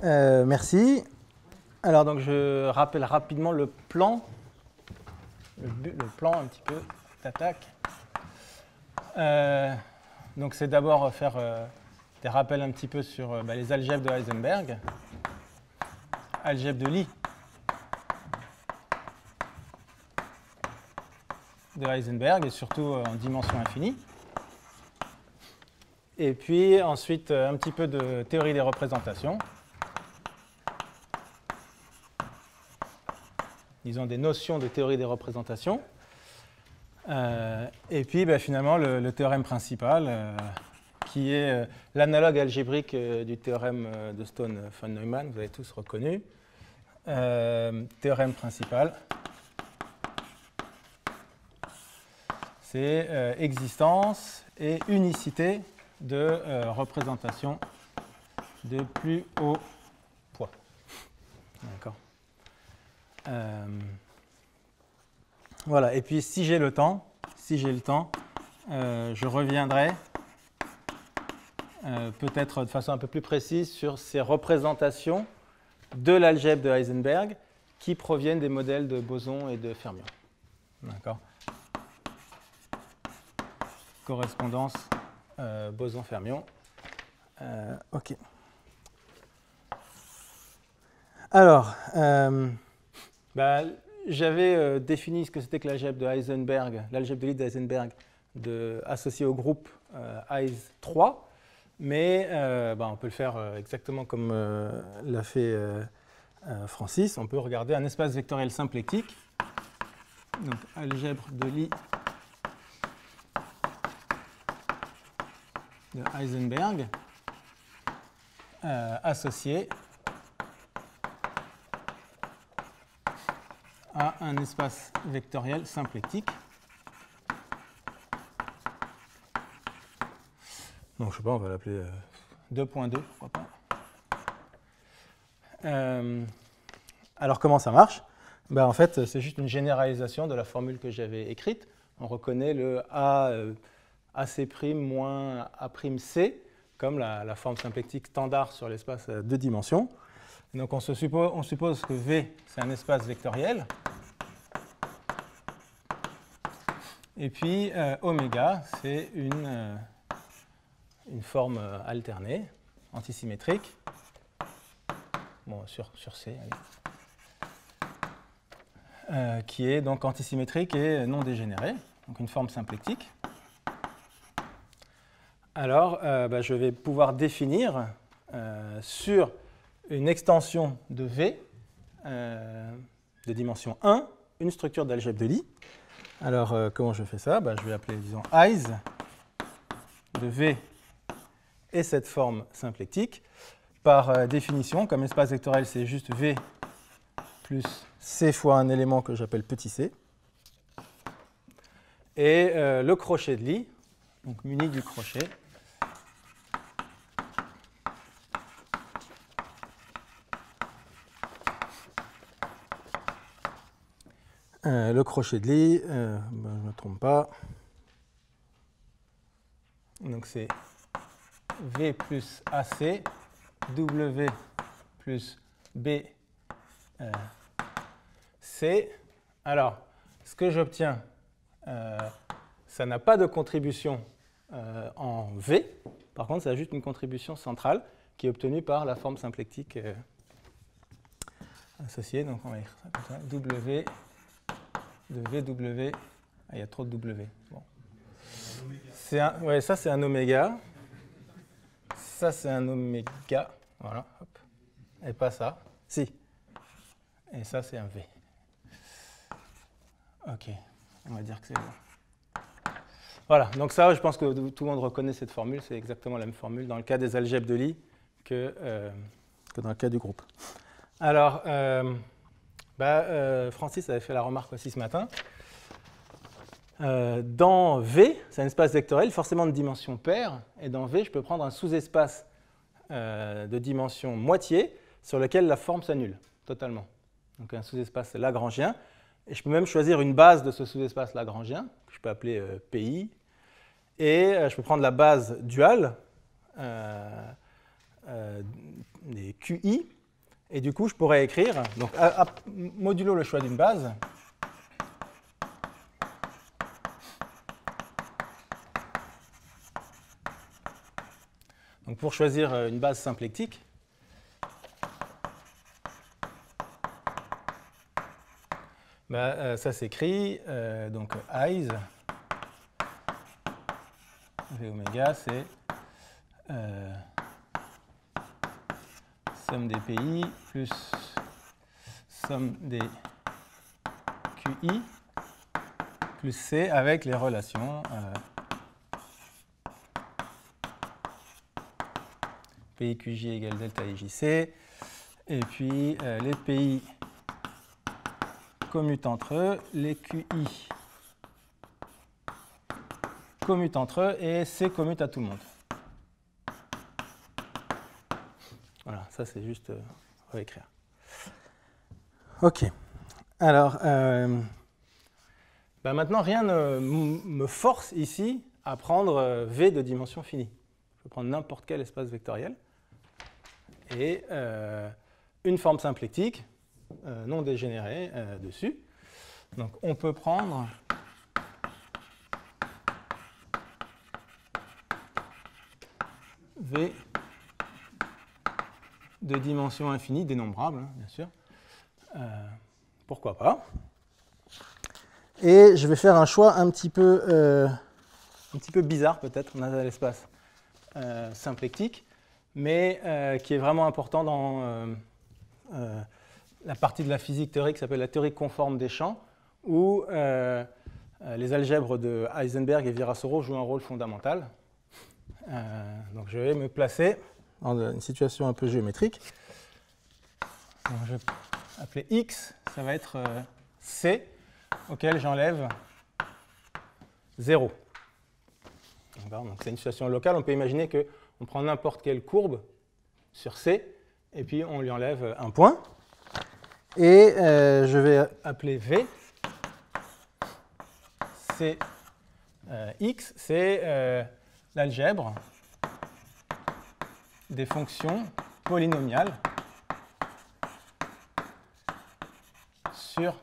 Merci. Alors, donc, je rappelle rapidement le plan. Le plan, un petit peu, d'attaque. Donc, c'est d'abord faire des rappels un petit peu sur les algèbres de Heisenberg, algèbre de Lie de Heisenberg, et surtout en dimension infinie. Et puis, ensuite, un petit peu de théorie des représentations. Disons des notions de théorie des représentations. Et puis finalement le théorème principal qui est l'analogue algébrique du théorème de Stone-von Neumann, vous avez tous reconnu. Théorème principal, c'est existence et unicité de représentation de plus haut poids. D'accord. Voilà, et puis si j'ai le temps, je reviendrai peut-être de façon un peu plus précise sur ces représentations de l'algèbre de Heisenberg qui proviennent des modèles de bosons et de fermions. D'accord. Correspondance boson-fermion. OK. Alors, j'avais défini ce que c'était que l'algèbre de Heisenberg, l'algèbre de Lie d'Heisenberg associée au groupe Heis 3, mais on peut le faire exactement comme l'a fait Francis. On peut regarder un espace vectoriel symplectique, donc algèbre de Lie de Heisenberg associé à un espace vectoriel symplectique. Donc, je sais pas, on va l'appeler 2.2, pourquoi pas. Alors, comment ça marche? En fait, c'est juste une généralisation de la formule que j'avais écrite. On reconnaît le AC' moins A'C comme la forme symplectique standard sur l'espace à deux dimensions. Donc, on suppose que V, c'est un espace vectoriel. Et puis, oméga, c'est une forme alternée, antisymétrique, sur C, qui est donc antisymétrique et non dégénérée, donc une forme symplectique. Alors, je vais pouvoir définir sur une extension de V de dimension 1 une structure d'algèbre de Lie. Alors, comment je fais ça? Je vais appeler, disons, Heis de V et cette forme symplectique. Par définition, comme espace vectoriel, c'est juste V plus C fois un élément que j'appelle petit c. Et le crochet de Lie, donc muni du crochet, le crochet de Lie, je ne me trompe pas. Donc c'est V plus AC, W plus B C. Alors, ce que j'obtiens, ça n'a pas de contribution en V. Par contre, ça a juste une contribution centrale qui est obtenue par la forme symplectique associée. Donc, on va écrire ça comme ça. W de VW. Ah, il y a trop de W. Bon. Ça, c'est un oméga. Ça, c'est un oméga. Voilà. Hop. Et pas ça. Si. Et ça, c'est un V. OK. On va dire que c'est bon. Voilà. Donc ça, je pense que tout le monde reconnaît cette formule. C'est exactement la même formule dans le cas des algèbres de Lie que dans le cas du groupe. Alors, Francis avait fait la remarque aussi ce matin. Dans V, c'est un espace vectoriel forcément de dimension paire, et dans V, je peux prendre un sous-espace de dimension moitié sur lequel la forme s'annule totalement. Donc un sous-espace lagrangien, et je peux même choisir une base de ce sous-espace lagrangien, que je peux appeler PI, et je peux prendre la base duale des QI, Et du coup, je pourrais écrire, donc modulo le choix d'une base, donc pour choisir une base symplectique, ça s'écrit, donc eyes, V oméga, c'est somme des PI plus somme des QI plus C avec les relations PI QJ égale delta IJC, et puis les PI commutent entre eux, les QI commutent entre eux, et C commute à tout le monde. Voilà, ça c'est juste réécrire. OK. Alors, maintenant, rien ne me force ici à prendre V de dimension finie. Je peux prendre n'importe quel espace vectoriel. Et une forme symplectique non dégénérée dessus. Donc on peut prendre V de dimension infinie, dénombrable, hein, bien sûr. Pourquoi pas. Et je vais faire un choix un petit peu bizarre peut-être dans l'espace symplectique, mais qui est vraiment important dans la partie de la physique théorique qui s'appelle la théorie conforme des champs, où les algèbres de Heisenberg et Virasoro jouent un rôle fondamental. Donc je vais me placer dans une situation un peu géométrique. Donc je vais appeler X, ça va être C, auquel j'enlève 0. Donc c'est une situation locale. On peut imaginer qu'on prend n'importe quelle courbe sur C, et puis on lui enlève un point. Et je vais appeler V, c'est X, c'est l'algèbre des fonctions polynomiales sur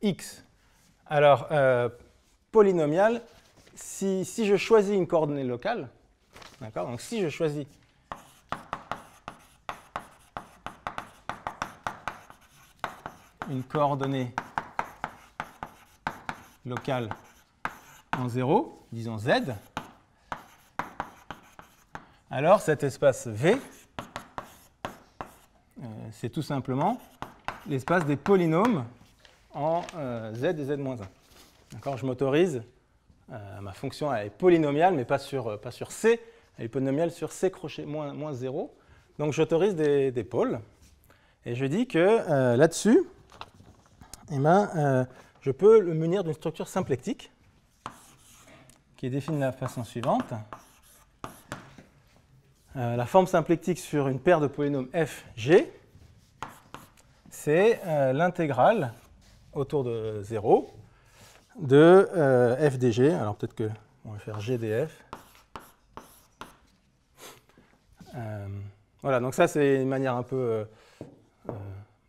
X. Alors, polynomial, si je choisis une coordonnée locale, d'accord, donc si je choisis une coordonnée locale en 0, disons Z, alors cet espace V, c'est tout simplement l'espace des polynômes en Z et Z-1. D'accord, je m'autorise, ma fonction elle est polynomiale, mais pas sur C, elle est polynomiale sur C crochet moins 0. Donc j'autorise des pôles, et je dis que là-dessus, je peux le munir d'une structure symplectique qui est définie de la façon suivante. La forme symplectique sur une paire de polynômes f, g, c'est l'intégrale autour de 0 de f dg. Alors peut-être qu'on va faire g df. Voilà, donc ça c'est une manière un peu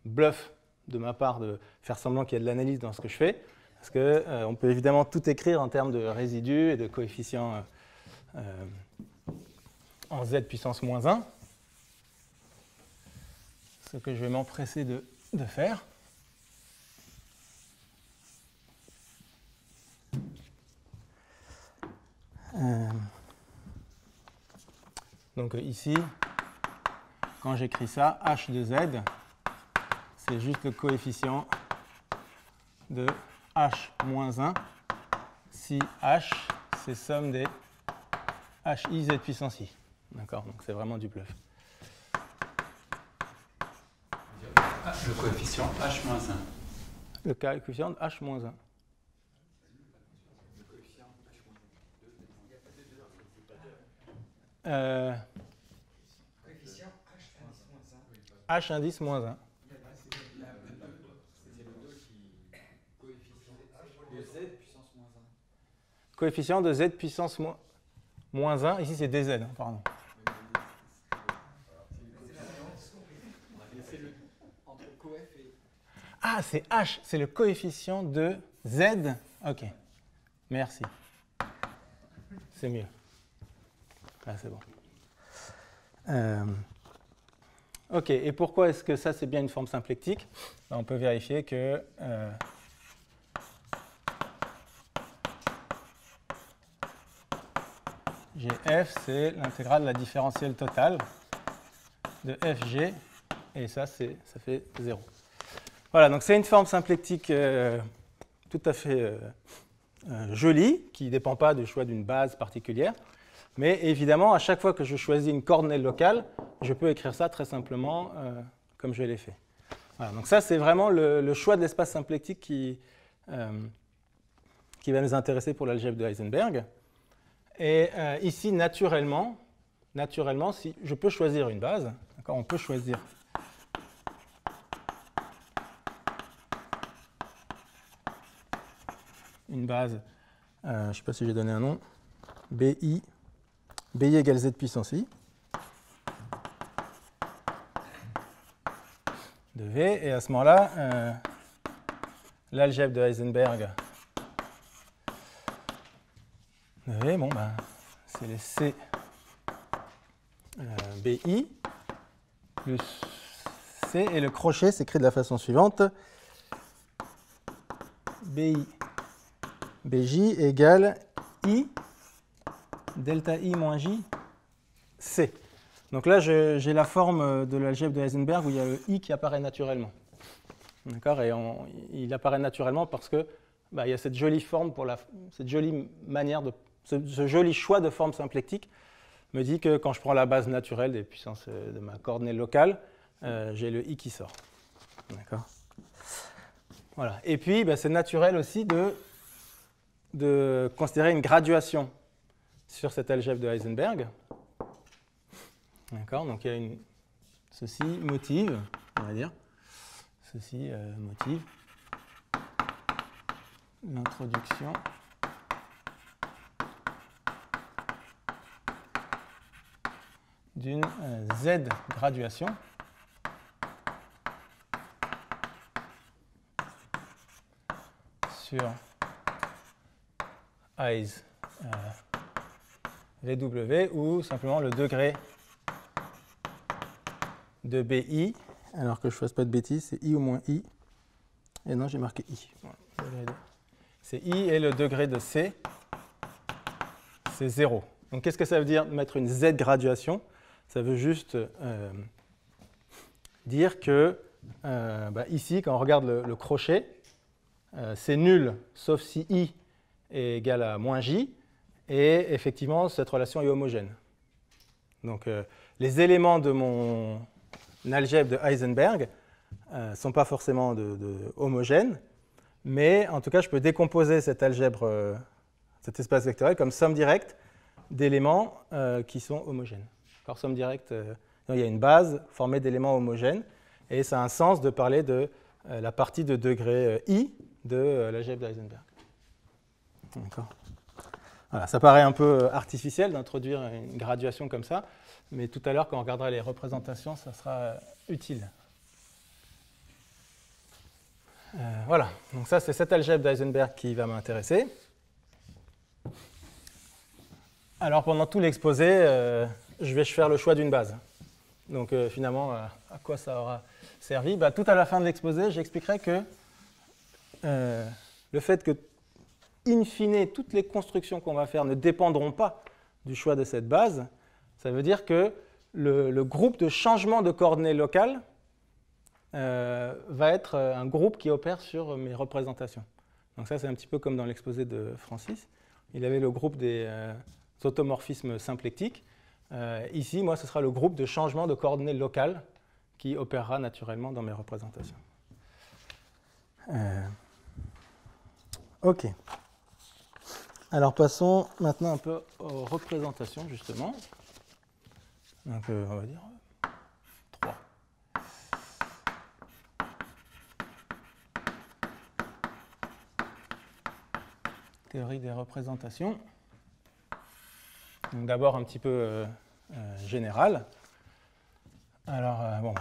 bluff de ma part de faire semblant qu'il y a de l'analyse dans ce que je fais, parce qu'on peut évidemment tout écrire en termes de résidus et de coefficients en z puissance moins 1, ce que je vais m'empresser de faire. Donc ici, quand j'écris ça, h de z, c'est juste le coefficient de h moins 1 si h, c'est somme des hi z puissance i. D'accord, donc c'est vraiment du bluff. Le coefficient h moins 1. Le coefficient de h moins 1. Coefficient h indice moins 1. H indice moins 1. Coefficient de z puissance moins 1. Ici, c'est dz, pardon. Ah, c'est H, c'est le coefficient de Z. Ok, merci. C'est mieux. Là, c'est bon. Ok, et pourquoi est-ce que ça, c'est bien une forme symplectique? On peut vérifier que GF, c'est l'intégrale de la différentielle totale de FG, et ça fait 0. Voilà, donc c'est une forme symplectique tout à fait jolie, qui ne dépend pas du choix d'une base particulière. Mais évidemment, à chaque fois que je choisis une coordonnée locale, je peux écrire ça très simplement comme je l'ai fait. Voilà, donc ça, c'est vraiment le choix de l'espace symplectique qui va nous intéresser pour l'algèbre de Heisenberg. Et ici, naturellement, si je peux choisir une base, on peut choisir une base, je ne sais pas si j'ai donné un nom, BI égale Z puissance I de V, et à ce moment-là, l'algèbre de Heisenberg de V, bon, ben, c'est les C BI plus C, et le crochet s'écrit de la façon suivante, BI BJ égale I delta I moins J C. Donc là, j'ai la forme de l'algèbre de Heisenberg où il y a le I qui apparaît naturellement. D'accord, et il apparaît naturellement parce que il y a cette jolie forme cette jolie manière ce joli choix de forme symplectique me dit que quand je prends la base naturelle des puissances de ma coordonnée locale, j'ai le I qui sort. D'accord. Voilà. Et puis, c'est naturel aussi de considérer une graduation sur cette algèbre de Heisenberg. D'accord, donc il y a ceci motive, on va dire, ceci motive l'introduction d'une Z graduation sur Heis VW, ou simplement le degré de BI, alors que je ne fasse pas de bêtises, c'est I ou moins I. Et non, j'ai marqué I. C'est I, et le degré de C, c'est 0. Donc qu'est-ce que ça veut dire mettre une Z graduation? Ça veut juste dire que ici, quand on regarde le crochet, c'est nul, sauf si I est égal à moins J, et effectivement, cette relation est homogène. Donc les éléments de mon algèbre de Heisenberg ne sont pas forcément homogènes, mais en tout cas, je peux décomposer cette algèbre, cet espace vectoriel, comme somme directe d'éléments qui sont homogènes. Alors, somme directe, il y a une base formée d'éléments homogènes, et ça a un sens de parler de la partie de degré I de l'algèbre d'Heisenberg. D'accord. Voilà, ça paraît un peu artificiel d'introduire une graduation comme ça, mais tout à l'heure, quand on regardera les représentations, ça sera utile. Voilà, donc ça, c'est cette algèbre d'Heisenberg qui va m'intéresser. Alors, pendant tout l'exposé, je vais faire le choix d'une base. Donc, finalement, à quoi ça aura servi? Tout à la fin de l'exposé, j'expliquerai que le fait que, in fine, toutes les constructions qu'on va faire ne dépendront pas du choix de cette base, ça veut dire que le groupe de changement de coordonnées locales va être un groupe qui opère sur mes représentations. Donc ça, c'est un petit peu comme dans l'exposé de Francis. Il avait le groupe des automorphismes symplectiques. Ici, moi, ce sera le groupe de changement de coordonnées locales qui opérera naturellement dans mes représentations. OK. Alors, passons maintenant un peu aux représentations, justement. Donc, on va dire 3. Théorie des représentations. D'abord un petit peu général. Alors,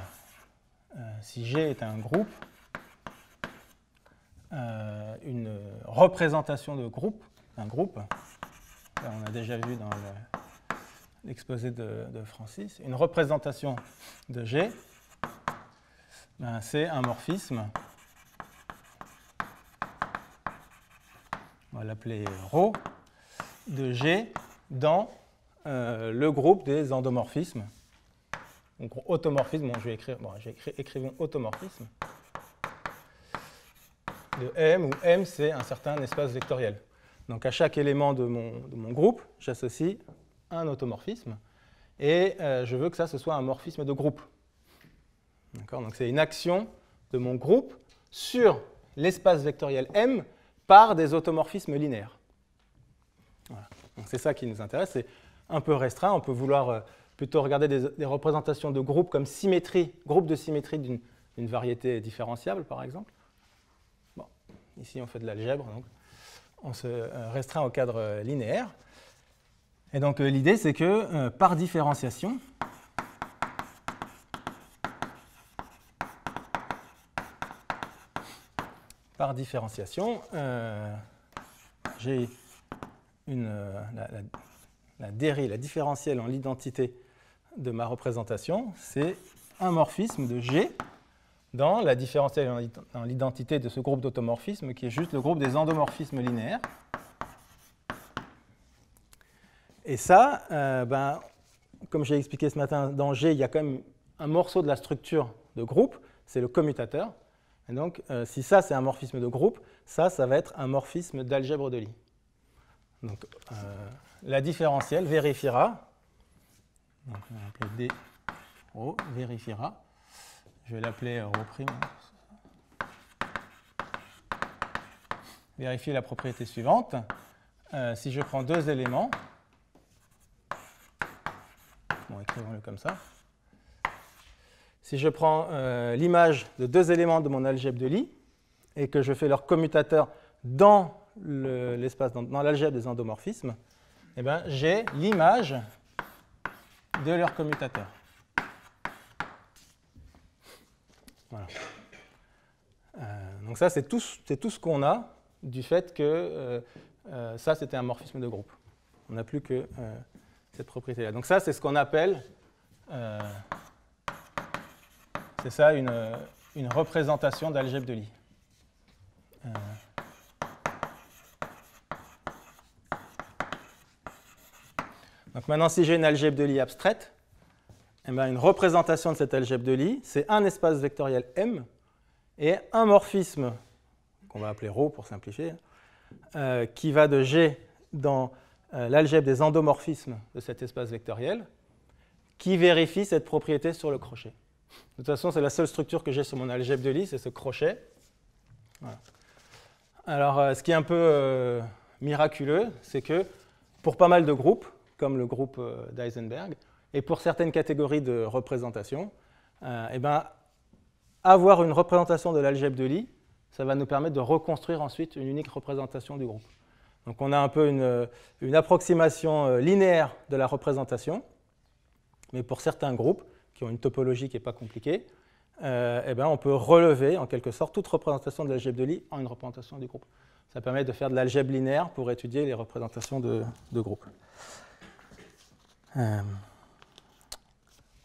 si G est un groupe, une représentation de groupe, d'un groupe. Là, on a déjà vu dans l'exposé de Francis. Une représentation de G, ben, c'est un morphisme. On va l'appeler ρ de G dans le groupe des endomorphismes. Donc automorphisme, bon, je vais écrire, écrivons automorphisme de M, où M c'est un certain espace vectoriel. Donc à chaque élément de mon groupe, j'associe un automorphisme et je veux que ça ce soit un morphisme de groupe. D'accord ? Donc c'est une action de mon groupe sur l'espace vectoriel M par des automorphismes linéaires. Voilà. Donc c'est ça qui nous intéresse, c'est un peu restreint, on peut vouloir plutôt regarder des représentations de groupes comme symétrie, groupe de symétrie d'une variété différenciable par exemple. Bon, ici on fait de l'algèbre, donc on se restreint au cadre linéaire. Et donc l'idée c'est que par différenciation, j'ai la différentielle en l'identité de ma représentation, c'est un morphisme de G dans la différentielle en l'identité de ce groupe d'automorphismes qui est juste le groupe des endomorphismes linéaires. Et ça, comme j'ai expliqué ce matin, dans G, il y a quand même un morceau de la structure de groupe, c'est le commutateur. Et donc, si ça, c'est un morphisme de groupe, ça va être un morphisme d'algèbre de Lie. Donc, la différentielle vérifiera, donc on va l'appeler D ρ, vérifiera, je vais l'appeler ρ'I, vérifier la propriété suivante. Si je prends deux éléments, bon, écrivons-le comme ça. Si je prends l'image de deux éléments de mon algèbre de Lie et que je fais leur commutateur dans l'espace, dans l'algèbre des endomorphismes, eh bien, j'ai l'image de leur commutateur. Voilà. Donc ça, c'est tout ce qu'on a du fait que ça, c'était un morphisme de groupe. On n'a plus que cette propriété-là. Donc ça, c'est ce qu'on appelle, c'est ça, une représentation d'algèbre de Lie. Donc maintenant, si j'ai une algèbre de Lie abstraite, eh bien, une représentation de cette algèbre de Lie, c'est un espace vectoriel M et un morphisme, qu'on va appeler ρ pour simplifier, qui va de G dans l'algèbre des endomorphismes de cet espace vectoriel, qui vérifie cette propriété sur le crochet. De toute façon, c'est la seule structure que j'ai sur mon algèbre de Lie, c'est ce crochet. Voilà. Alors, ce qui est un peu miraculeux, c'est que pour pas mal de groupes, comme le groupe d'Heisenberg, et pour certaines catégories de représentation, eh ben, avoir une représentation de l'algèbre de Lie, ça va nous permettre de reconstruire ensuite une unique représentation du groupe. Donc on a un peu une approximation linéaire de la représentation, mais pour certains groupes qui ont une topologie qui n'est pas compliquée, eh ben, on peut relever en quelque sorte toute représentation de l'algèbre de Lie en une représentation du groupe. Ça permet de faire de l'algèbre linéaire pour étudier les représentations de groupes.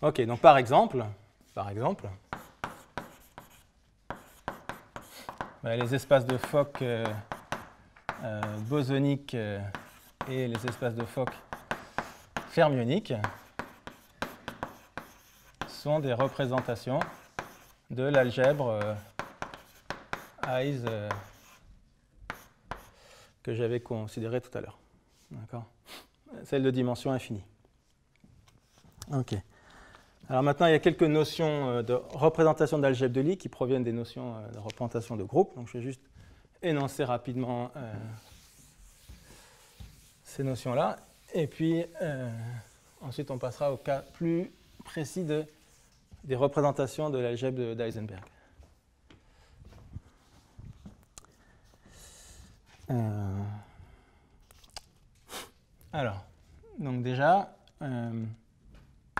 Ok, donc par exemple, les espaces de Fock bosoniques et les espaces de Fock fermioniques sont des représentations de l'algèbre Heise que j'avais considérée tout à l'heure. D'accord ? Celle de dimension infinie. Ok. Alors maintenant, il y a quelques notions de représentation d'algèbre de Lie qui proviennent des notions de représentation de groupe. Donc je vais juste énoncer rapidement ces notions-là. Et puis ensuite, on passera au cas plus précis des représentations de l'algèbre d'Heisenberg. Alors, donc déjà,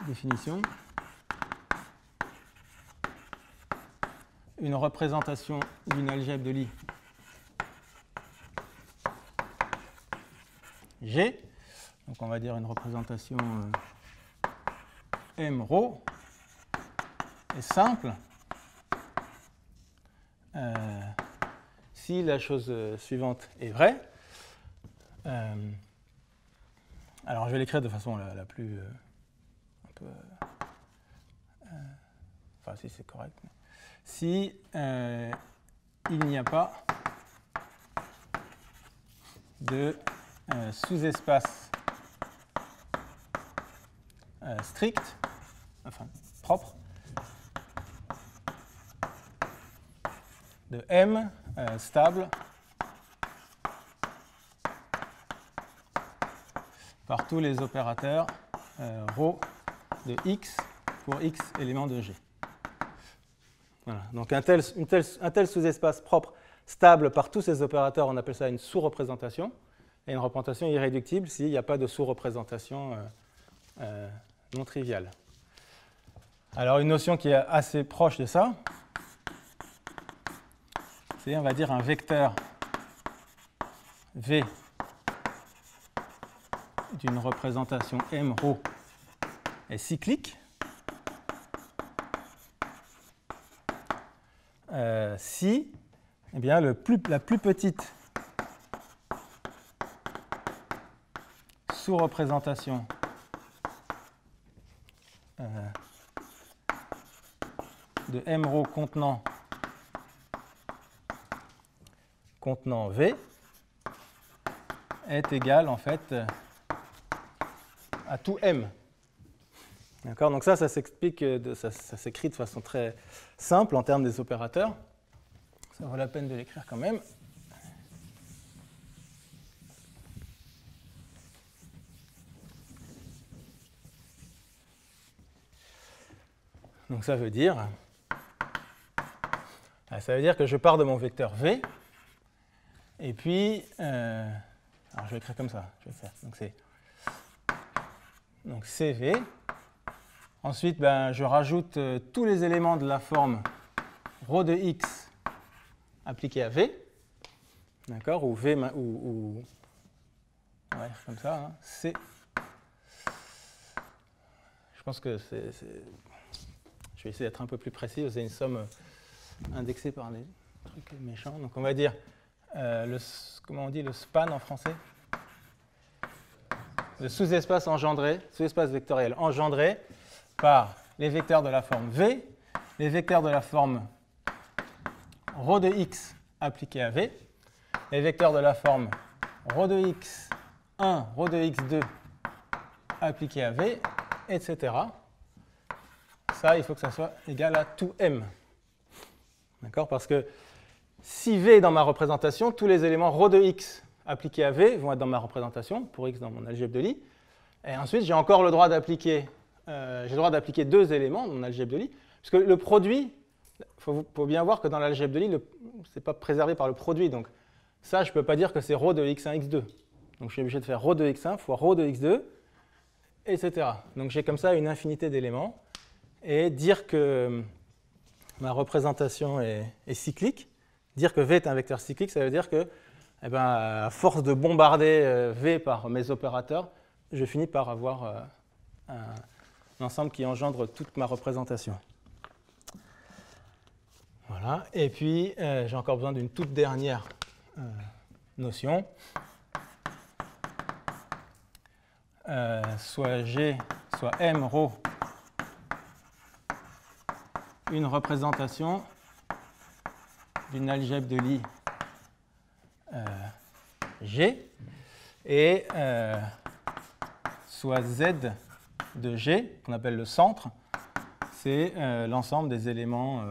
définition. Une représentation d'une algèbre de Lie G. Donc on va dire une représentation M rho est simple si la chose suivante est vraie. Alors je vais l'écrire de façon la plus un peu enfin si c'est correct. Si il n'y a pas de sous-espace strict, enfin propre, de M stable par tous les opérateurs ρ de x pour x éléments de G. Voilà. Donc un tel sous-espace propre stable par tous ces opérateurs, on appelle ça une sous-représentation, et une représentation irréductible s'il n'y a pas de sous-représentation non triviale. Alors une notion qui est assez proche de ça, c'est, on va dire, un vecteur V d'une représentation M ρ est cyclique si eh bien, la plus petite sous-représentation de M ρ contenant V est égale en fait à tout M. D'accord ? Donc ça s'explique, ça s'écrit de façon très simple en termes des opérateurs. Ça vaut la peine de l'écrire quand même. Donc ça veut dire que je pars de mon vecteur V, et puis, alors je vais écrire comme ça, je vais faire. Donc CV. Ensuite, je rajoute tous les éléments de la forme ρ de x appliqué à V, d'accord, ou V, ou on va écrire comme ça, hein, C. Je pense que je vais essayer d'être un peu plus précis, c'est une somme indexée par des trucs méchants. Donc on va dire, comment on dit le span en français? Le sous-espace engendré, sous-espace vectoriel engendré par les vecteurs de la forme V, les vecteurs de la forme ρ de x appliqués à V, les vecteurs de la forme ρ de x1, ρ de x2 appliqués à V, etc. Ça, il faut que ça soit égal à tout M. D'accord? Parce que si V est dans ma représentation, tous les éléments ρ de x appliqués à V vont être dans ma représentation, pour x dans mon algèbre de Lie. Et ensuite, j'ai encore le droit d'appliquer deux éléments dans mon algèbre de Lie, parce que le produit, il faut bien voir que dans l'algèbre de Lie, ce n'est pas préservé par le produit. Donc ça, je ne peux pas dire que c'est ρ de x1, x2. Donc je suis obligé de faire ρ de x1 fois ρ de x2, etc. Donc j'ai comme ça une infinité d'éléments. Et dire que ma représentation est cyclique, dire que V est un vecteur cyclique, ça veut dire que, à force de bombarder V par mes opérateurs, je finis par avoir un ensemble qui engendre toute ma représentation. Voilà. Et puis, j'ai encore besoin d'une toute dernière notion. Soit G, soit M ρ, une représentation d'une algèbre de Lie G, et soit Z de G, qu'on appelle le centre, c'est l'ensemble des éléments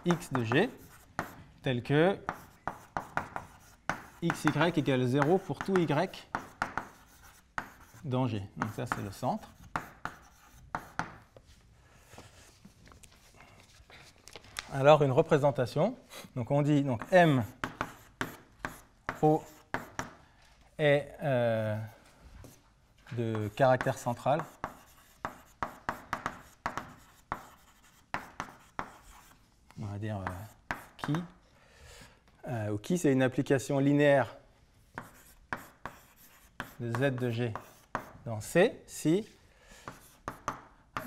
x de G, tel que xy égale 0 pour tout y dans G. Donc ça, c'est le centre. Alors, une représentation. Donc, on dit donc, M ρ est de caractère central. On va dire qui. Ou qui, c'est une application linéaire de Z de G dans C si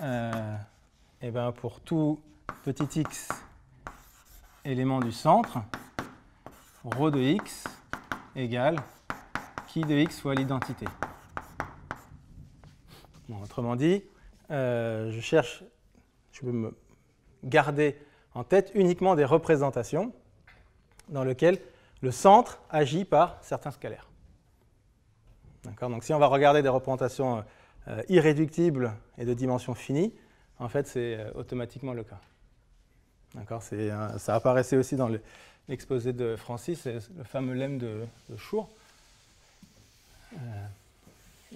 et ben pour tout petit x élément du centre, ρ de x égale qui de x fois l'identité. Bon, autrement dit, je veux me garder en tête uniquement des représentations dans lesquelles le centre agit par certains scalaires. D'accord ? Donc si on va regarder des représentations irréductibles et de dimension finie, en fait c'est automatiquement le cas. D'accord ? Ça apparaissait aussi dans l'exposé de Francis, c'est le fameux lemme de Schur.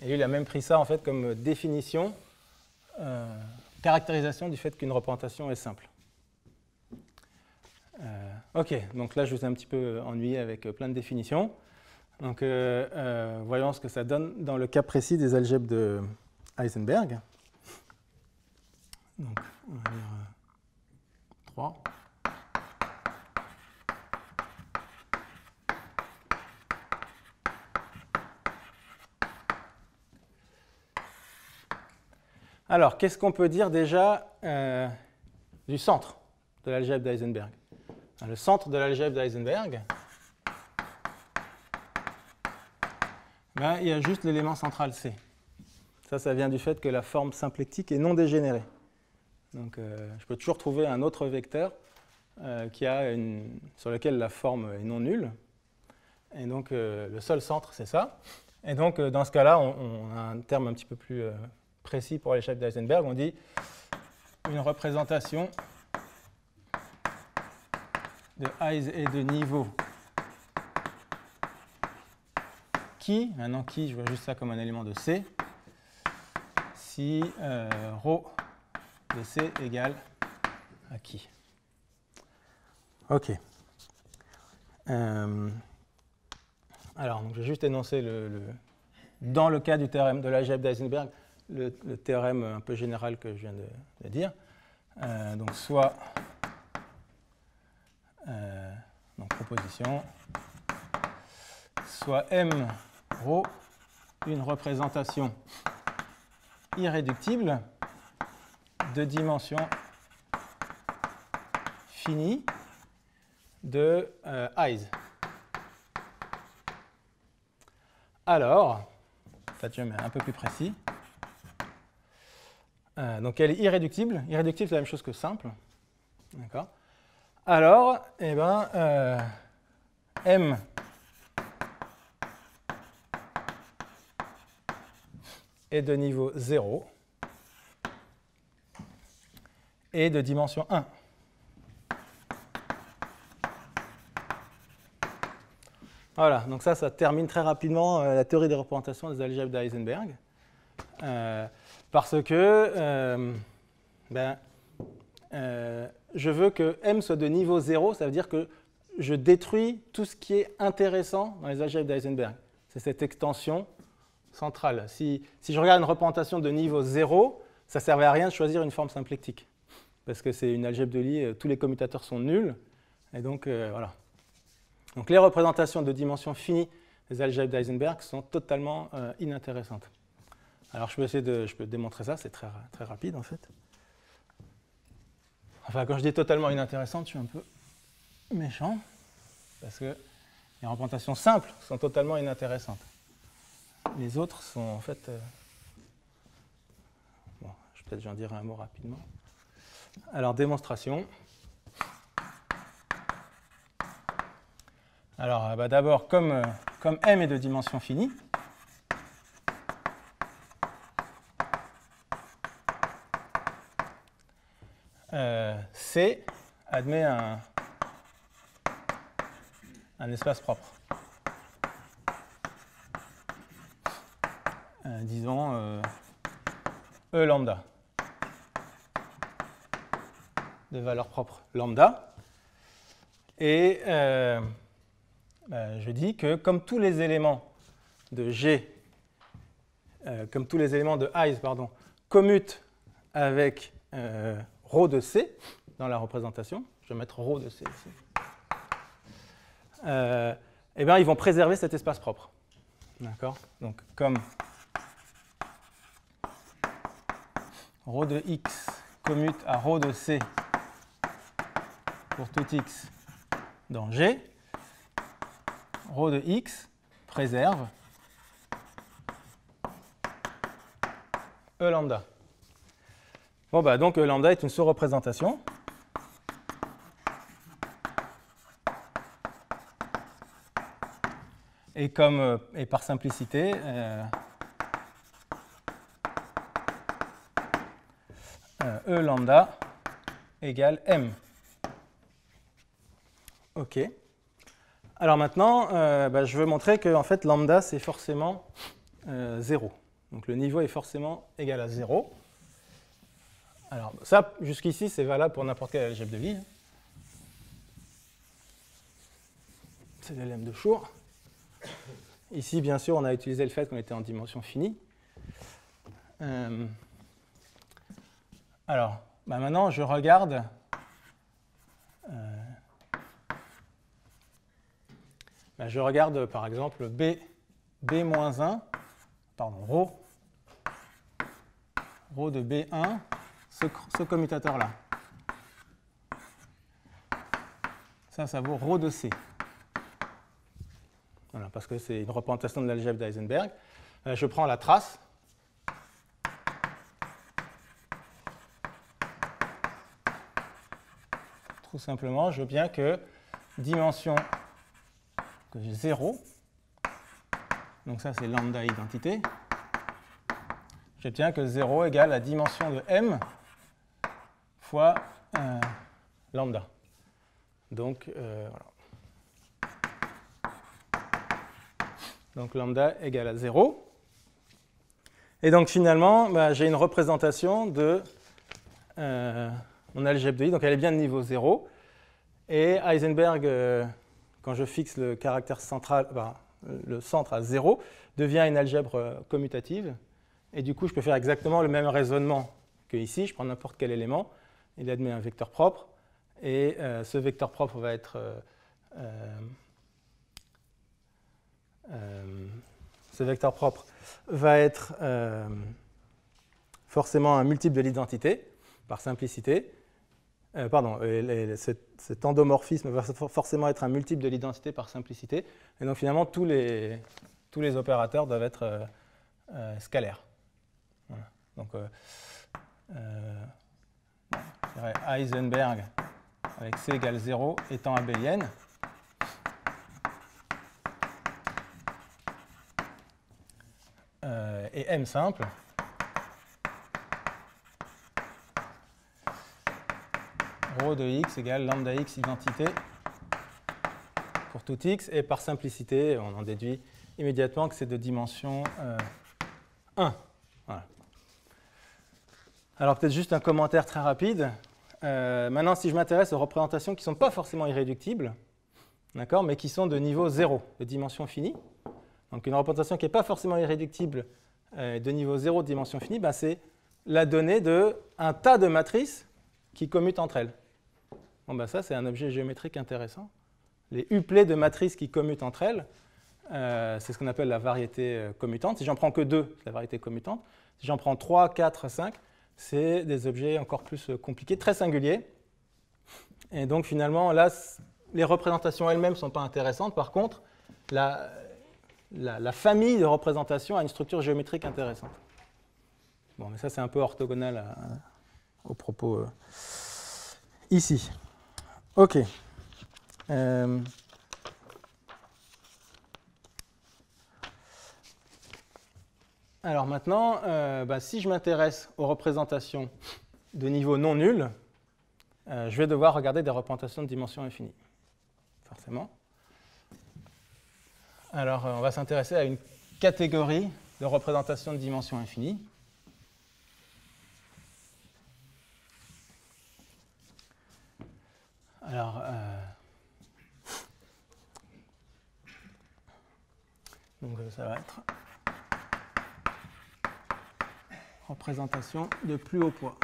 Et il a même pris ça en fait comme définition, caractérisation du fait qu'une représentation est simple. Ok, donc là je vous ai un petit peu ennuyé avec plein de définitions. Donc voyons ce que ça donne dans le cas précis des algèbres de Heisenberg. Donc on va dire 3. Alors, qu'est-ce qu'on peut dire déjà du centre de l'algèbre d'Heisenberg ? Le centre de l'algèbre d'Heisenberg, il y a juste l'élément central C. Ça vient du fait que la forme symplectique est non dégénérée. Donc, je peux toujours trouver un autre vecteur sur lequel la forme est non nulle. Et donc, le seul centre, c'est ça. Et donc, dans ce cas-là, on a un terme un petit peu plus précis pour l'algèbre d'Heisenberg. On dit une représentation de Heis et de niveau qui, maintenant qui, je vois juste ça comme un élément de C, si ρ de C égale à qui. Ok. Alors, donc, je vais juste énoncer dans le cas du théorème de l'algèbre d'Heisenberg, le théorème un peu général que je viens de dire. Donc, soit donc proposition, soit M ρ, une représentation irréductible de dimension finie de Heis. Alors, en fait, je mets un peu plus précis. Donc, elle est irréductible. Irréductible, c'est la même chose que simple. D'accord ? Alors, eh ben, M est de niveau 0 et de dimension 1. Voilà, donc ça termine très rapidement la théorie des représentations des algèbres d'Heisenberg. Parce que je veux que M soit de niveau 0, ça veut dire que je détruis tout ce qui est intéressant dans les algèbres d'Heisenberg. C'est cette extension centrale. Si je regarde une représentation de niveau 0, ça ne servait à rien de choisir une forme symplectique. Parce que c'est une algèbre de Lie, tous les commutateurs sont nuls. Et donc, voilà. Donc, les représentations de dimension finie des algèbres d'Heisenberg sont totalement inintéressantes. Alors, je peux démontrer ça, c'est très, très rapide en fait. Enfin, quand je dis totalement inintéressante, je suis un peu méchant, parce que les représentations simples sont totalement inintéressantes. Les autres sont en fait... Bon, peut-être j'en dirai un mot rapidement. Alors, démonstration. Alors, d'abord, comme M est de dimension finie, C admet un espace propre. Disons E lambda, de valeur propre lambda. Et je dis que comme tous les éléments de G, comme tous les éléments de Heis, commutent avec ρ de C dans la représentation, je vais mettre ρ de C ici, eh bien, ils vont préserver cet espace propre. D'accord? Donc, comme ρ de x commute à ρ de c pour tout x dans G, ρ de x préserve E lambda. Bon, bah, donc E lambda est une sous-représentation. Et, et par simplicité, E lambda égale M. OK. Alors maintenant, bah, je veux montrer que en fait, lambda, c'est forcément 0. Donc le niveau est forcément égal à 0. Alors ça, jusqu'ici, c'est valable pour n'importe quel algèbre de Lie. C'est le lemme de Schur. Ici, bien sûr, on a utilisé le fait qu'on était en dimension finie. Alors, bah maintenant, je regarde par exemple B-1, pardon, ρ de B1, ce commutateur-là. Ça vaut ρ de C. Voilà, parce que c'est une représentation de l'algèbre d'Heisenberg. Je prends la trace. Tout simplement, je veux bien que dimension que j'ai 0, donc ça c'est lambda identité, j'obtiens que 0 égale la dimension de m fois lambda. Donc, voilà. Donc lambda égale à 0. Et donc finalement, bah, j'ai une représentation de mon algèbre de Lie, donc elle est bien de niveau 0. Et Heisenberg, quand je fixe le caractère central, bah, le centre à 0, devient une algèbre commutative. Et du coup, je peux faire exactement le même raisonnement que ici. Je prends n'importe quel élément, il admet un vecteur propre, et ce vecteur propre va être forcément un multiple de l'identité, par simplicité. Cet endomorphisme va forcément être un multiple de l'identité par simplicité. Et donc finalement, tous les opérateurs doivent être scalaires. Voilà. Donc, je dirais Heisenberg avec C égale 0 étant abélienne. Et M simple. Rho de x égale lambda x identité pour tout x. Et par simplicité, on en déduit immédiatement que c'est de dimension 1. Voilà. Alors peut-être juste un commentaire très rapide. Maintenant, si je m'intéresse aux représentations qui ne sont pas forcément irréductibles, d'accord, mais qui sont de niveau 0, de dimension finie. Donc une représentation qui n'est pas forcément irréductible de niveau 0 de dimension finie, ben, c'est la donnée d'un tas de matrices qui commutent entre elles. Bon, ben, ça, c'est un objet géométrique intéressant. Les uplets de matrices qui commutent entre elles, c'est ce qu'on appelle la variété commutante. Si j'en prends que 2, c'est la variété commutante. Si j'en prends 3, 4, 5, c'est des objets encore plus compliqués, très singuliers. Et donc finalement, là, les représentations elles-mêmes ne sont pas intéressantes. Par contre, la famille de représentations a une structure géométrique intéressante. Bon, mais ça, c'est un peu orthogonal au propos ici. OK. Alors maintenant, si je m'intéresse aux représentations de niveau non nul, je vais devoir regarder des représentations de dimension infinie, forcément. Alors, on va s'intéresser à une catégorie de représentations de dimension infinie. Alors, donc ça va être représentation de plus haut poids.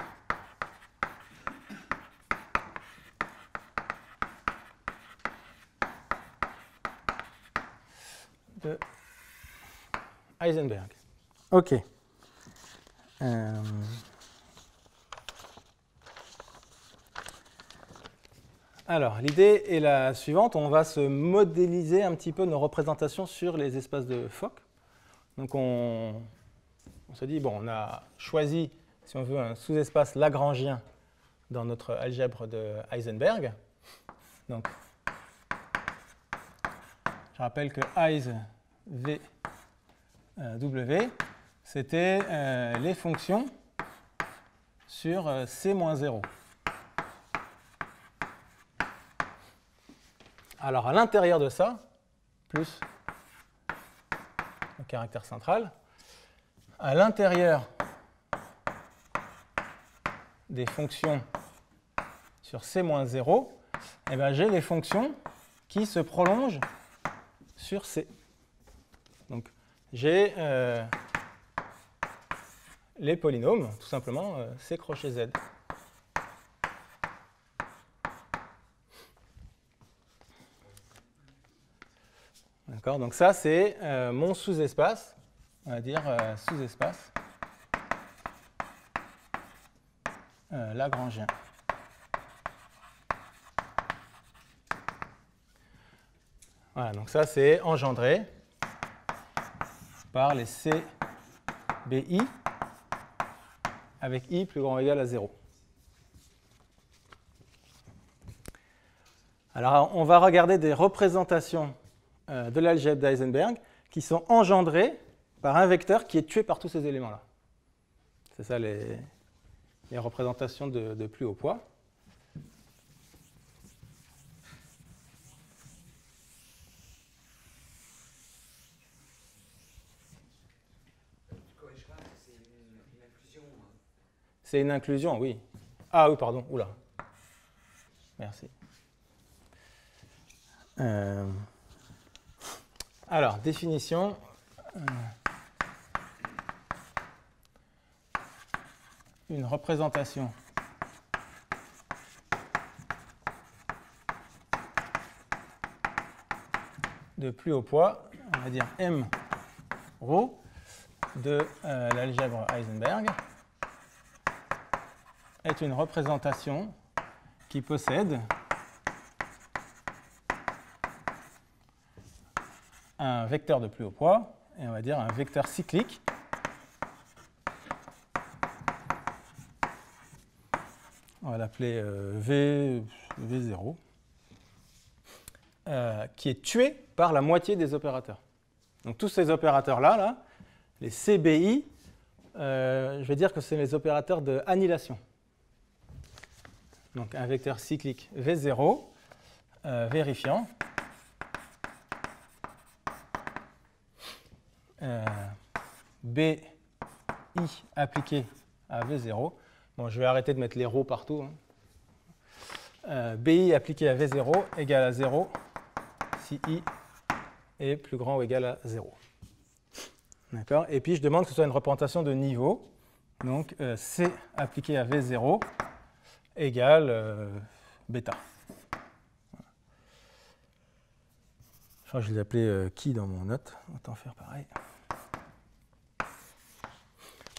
De Heisenberg. OK. Alors, l'idée est la suivante. On va se modéliser un petit peu nos représentations sur les espaces de Fock. Donc, on se dit, bon, on a choisi, si on veut, un sous-espace lagrangien dans notre algèbre de Heisenberg. Donc, je rappelle que Heis V W, c'était les fonctions sur C-0. Alors, à l'intérieur de ça, plus le caractère central, à l'intérieur des fonctions sur C-0, eh ben, j'ai les fonctions qui se prolongent sur C. Donc, j'ai les polynômes, tout simplement, C crochet Z. D'accord, donc ça, c'est mon sous-espace, on va dire sous-espace lagrangien. Voilà, donc ça, c'est engendré par les CBI avec I plus grand ou égal à 0. Alors, on va regarder des représentations de l'algèbre d'Heisenberg qui sont engendrées par un vecteur qui est tué par tous ces éléments-là. C'est ça les représentations de plus haut poids. C'est une inclusion, oui. Ah oui, pardon, oula. Merci. Alors, définition. Une représentation de plus haut poids, on va dire M rho de l'algèbre Heisenberg est une représentation qui possède un vecteur de plus haut poids, et on va dire un vecteur cyclique on va l'appeler V0, qui est tué par la moitié des opérateurs. Donc tous ces opérateurs-là, là, les CBI, je vais dire que c'est les opérateurs de annihilation. Donc un vecteur cyclique V0 vérifiant BI appliqué à V0. Bon, je vais arrêter de mettre les ρ partout. BI appliqué à V0 égale à 0 si I est plus grand ou égal à 0. D'accord ? Et puis je demande que ce soit une représentation de niveau. Donc C appliqué à V0 égale bêta. Je crois que je l'ai appelé qui dans mon note. Autant faire pareil.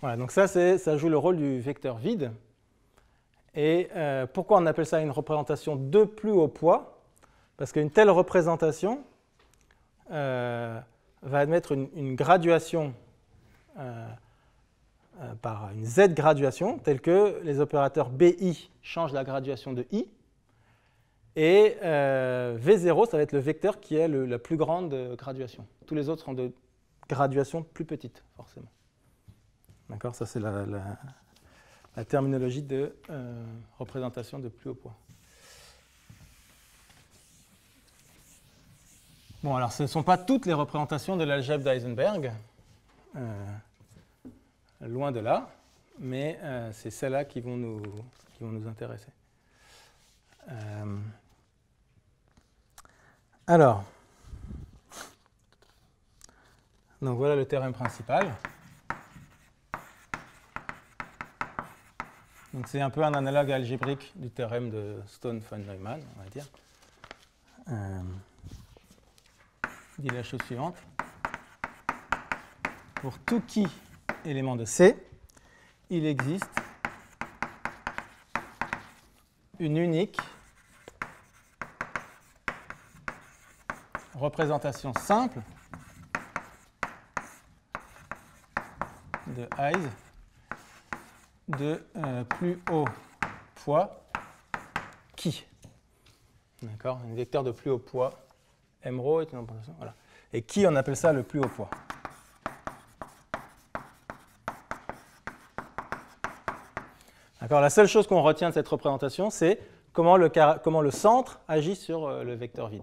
Voilà, donc ça joue le rôle du vecteur vide. Et pourquoi on appelle ça une représentation de plus haut poids? Parce qu'une telle représentation va admettre une graduation par une Z graduation, telle que les opérateurs BI changent la graduation de I. Et V0, ça va être le vecteur qui est la plus grande graduation. Tous les autres sont de graduation plus petite, forcément. D'accord, ça c'est la terminologie de représentation de plus haut poids. Bon, alors ce ne sont pas toutes les représentations de l'algèbre d'Heisenberg, loin de là, mais c'est celles-là qui vont nous intéresser. Alors, donc voilà le théorème principal. Donc c'est un peu un analogue algébrique du théorème de Stone-von-Neumann, on va dire. Il dit la chose suivante. pour tout qui élément de C, il existe une unique représentation simple de Hayes de plus haut poids qui. D'accord, un vecteur de plus haut poids, mρ est une représentation. Voilà. Et qui, on appelle ça le plus haut poids. D'accord, la seule chose qu'on retient de cette représentation, c'est comment le centre agit sur le vecteur vide.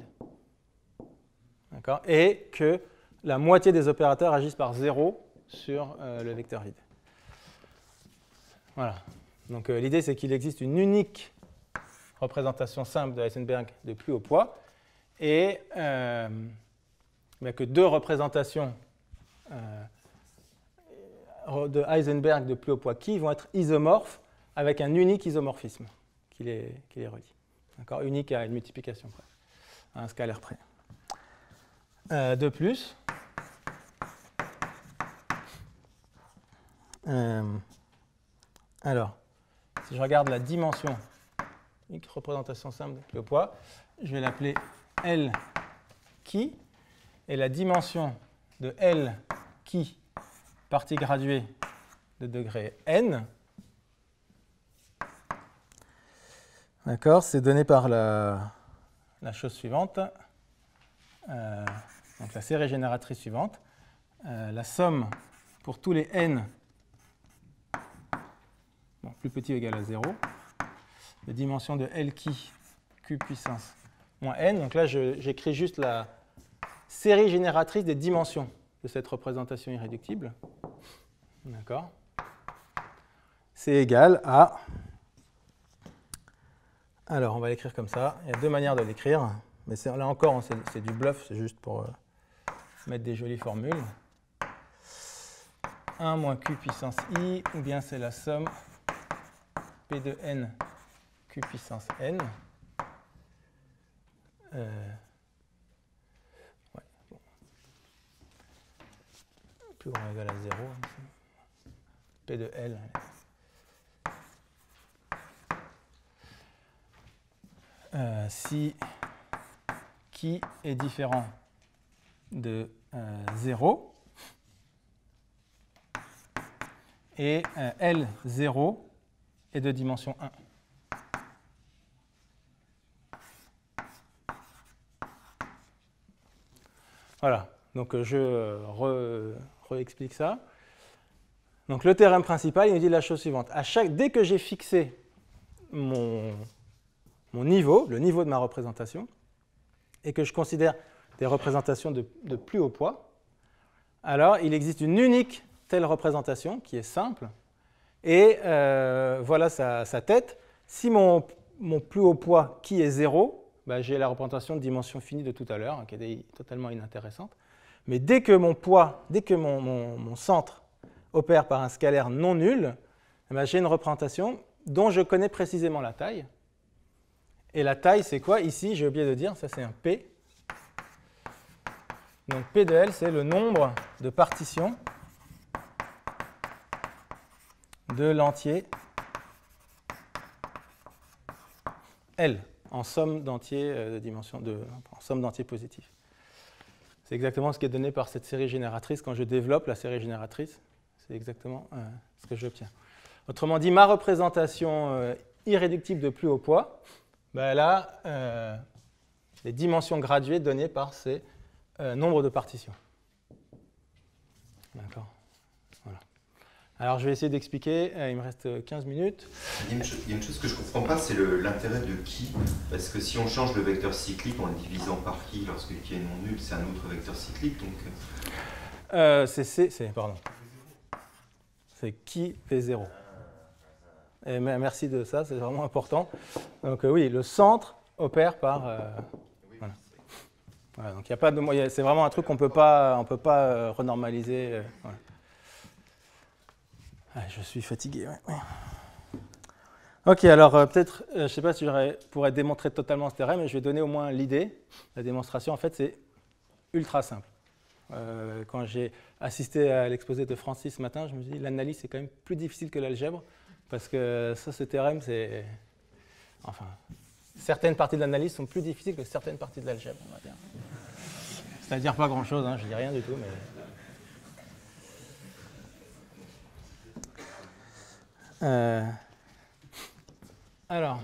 D'accord, et que la moitié des opérateurs agissent par 0 sur le vecteur vide. Voilà. Donc l'idée, c'est qu'il existe une unique représentation simple de Heisenberg de plus haut poids et que deux représentations de Heisenberg de plus haut poids qui vont être isomorphes avec un unique isomorphisme qui les relie. D'accord, unique à une multiplication près, à un scalaire près. De plus, alors, si je regarde la dimension, une représentation simple de plus haut poids, je vais l'appeler L qui, et la dimension de L qui, partie graduée de degré n, d'accord, c'est donné par la chose suivante, donc la série génératrice suivante, la somme pour tous les n, bon, plus petit ou égal à 0, de dimension de L qui Q puissance moins n. Donc là, j'écris juste la série génératrice des dimensions de cette représentation irréductible. D'accord. C'est égal à... Alors, on va l'écrire comme ça. Il y a deux manières de l'écrire. Mais là encore, c'est du bluff. C'est juste pour mettre des jolies formules. 1 moins Q puissance I, ou bien c'est la somme P de n Q puissance n. Ouais, bon. Plus grand ou égal à 0. P de L. Si qui est différent de 0 et L0 est de dimension 1. Voilà, donc je réexplique ça. Donc le théorème principal, il nous dit la chose suivante. Dès que j'ai fixé mon niveau, le niveau de ma représentation, et que je considère des représentations de plus haut poids, alors il existe une unique telle représentation qui est simple, et voilà sa tête. Si mon plus haut poids qui est 0, bah, j'ai la représentation de dimension finie de tout à l'heure, qui est totalement inintéressante. Mais dès que mon poids, dès que mon centre opère par un scalaire non nul, bah, j'ai une représentation dont je connais précisément la taille. Et la taille, c'est quoi? Ici, j'ai oublié de dire, ça c'est un P. Donc P de L, c'est le nombre de partitions de l'entier L, en somme d'entiers de dimension en somme d'entiers positifs. C'est exactement ce qui est donné par cette série génératrice. Quand je développe la série génératrice, c'est exactement ce que j'obtiens. Autrement dit, ma représentation irréductible de plus haut poids, ben, elle a les dimensions graduées données par ces nombres de partitions. D'accord. Voilà. Alors, je vais essayer d'expliquer. Il me reste 15 minutes. Il y a une chose que je ne comprends pas, c'est l'intérêt de qui. Parce que si on change le vecteur cyclique en le divisant par qui, lorsque qui est non nul, c'est un autre vecteur cyclique. Donc... c'est qui V0. Et merci de ça, c'est vraiment important. Donc oui, le centre opère par... voilà. Voilà, donc il n'y a pas de moyen, c'est vraiment un truc qu'on ne peut pas renormaliser. Voilà. Ah, je suis fatigué. Ouais. Ok, alors peut-être, je ne sais pas si je pourrais démontrer totalement ce théorème, mais je vais donner au moins l'idée. La démonstration, en fait, c'est ultra simple. Quand j'ai assisté à l'exposé de Francis ce matin, je me dis l'analyse c'est quand même plus difficile que l'algèbre parce que ça, ce théorème, c'est... Enfin, certaines parties de l'analyse sont plus difficiles que certaines parties de l'algèbre, on va dire. C'est-à-dire pas grand-chose, hein, je dis rien du tout, mais... Alors,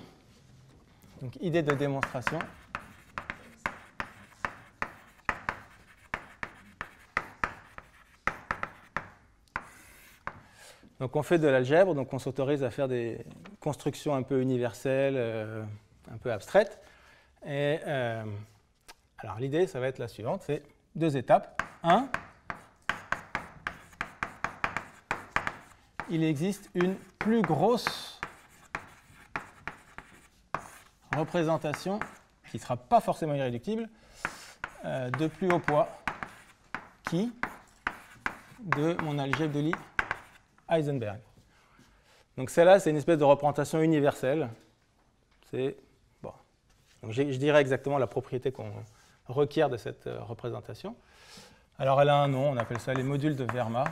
donc idée de démonstration. Donc on fait de l'algèbre, donc on s'autorise à faire des constructions un peu universelles, un peu abstraites. Et alors l'idée, ça va être la suivante, c'est 2 étapes. 1, il existe une plus grosse représentation, qui ne sera pas forcément irréductible, de plus haut poids, qui de mon algèbre de Lie Heisenberg. Donc celle-là, c'est une espèce de représentation universelle. C'est bon. Donc je dirais exactement la propriété qu'on requiert de cette représentation. Alors elle a un nom, on appelle ça les modules de Verma.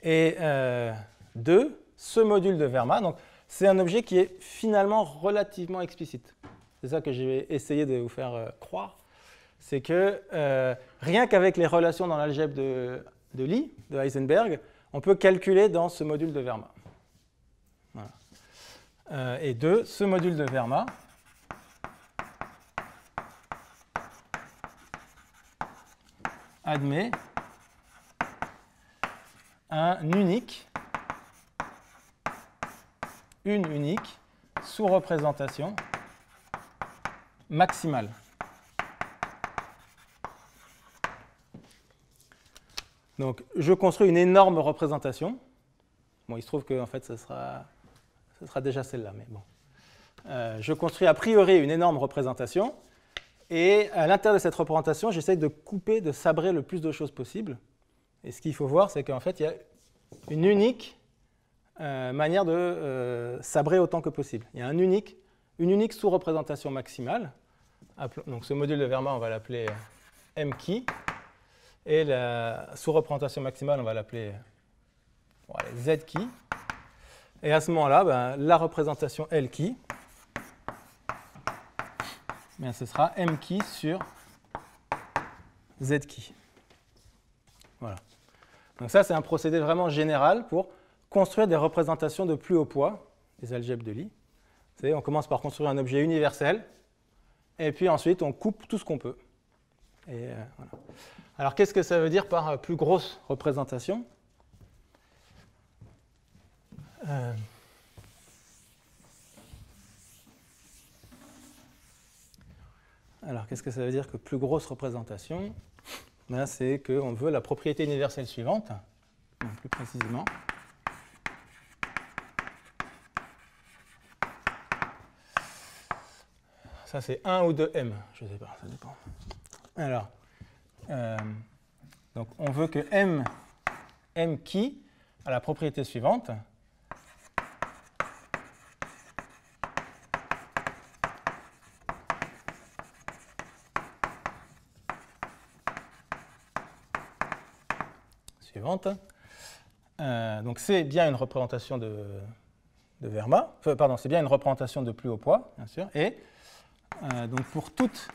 Et 2, ce module de Verma, donc c'est un objet qui est finalement relativement explicite. C'est ça que je vais essayer de vous faire croire. C'est que rien qu'avec les relations dans l'algèbre de Lie, de Heisenberg, on peut calculer dans ce module de Verma. Voilà. Et 2, ce module de Verma admet une unique sous-représentation maximale. Donc, je construis une énorme représentation. Bon, il se trouve que en fait, ce sera déjà celle-là, mais bon. Je construis a priori une énorme représentation, et à l'intérieur de cette représentation, j'essaie de couper, de sabrer le plus de choses possible. Et ce qu'il faut voir, c'est qu'en fait, il y a une unique manière de sabrer autant que possible. Il y a une unique sous-représentation maximale. Donc, ce module de Verma, on va l'appeler M-key. Et la sous-représentation maximale, on va l'appeler Z-key. Et à ce moment-là, la représentation L-key, ce sera M-key sur Z-key. Voilà. Donc ça, c'est un procédé vraiment général pour construire des représentations de plus haut poids, des algèbres de Lie. On commence par construire un objet universel, et puis ensuite, on coupe tout ce qu'on peut. Et voilà. Alors, qu'est-ce que ça veut dire par plus grosse représentation ? Alors, qu'est-ce que ça veut dire que plus grosse représentation ? C'est qu'on veut la propriété universelle suivante, plus précisément. Ça, c'est 1 ou 2m, je ne sais pas, ça dépend. Alors, donc on veut que M qui a la propriété suivante. Donc c'est bien une représentation de Verma, pardon, c'est bien une représentation de plus haut poids, bien sûr, et donc pour toute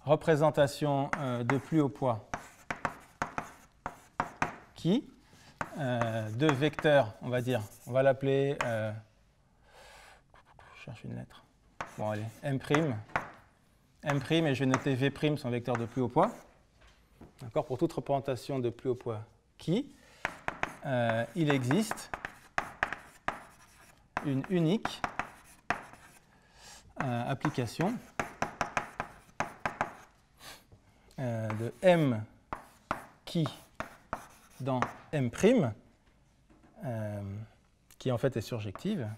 représentation de plus haut poids qui, de vecteur, on va dire, on va l'appeler, je cherche une lettre, bon allez, M', et je vais noter V', son vecteur de plus haut poids. D'accord, pour toute représentation de plus haut poids qui, il existe une unique application de M qui dans M', qui en fait est surjective.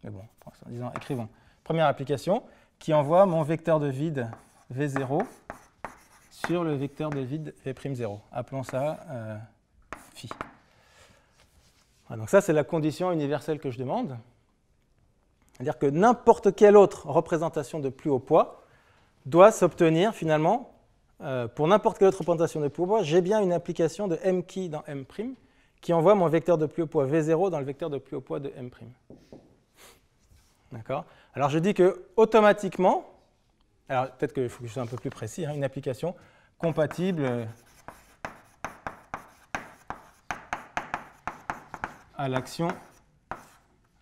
Mais bon, disons, écrivons. Première application qui envoie mon vecteur de vide V0 sur le vecteur de vide V'0. Appelons ça phi. Donc ça, c'est la condition universelle que je demande. C'est-à-dire que n'importe quelle autre représentation de plus haut poids doit s'obtenir finalement, pour n'importe quelle autre représentation de plus haut poids, j'ai bien une application de m qui dans m' qui envoie mon vecteur de plus haut poids v0 dans le vecteur de plus haut poids de m'. D'accord ? Alors je dis que automatiquement, alors peut-être qu'il faut que je sois un peu plus précis, une application compatible à l'action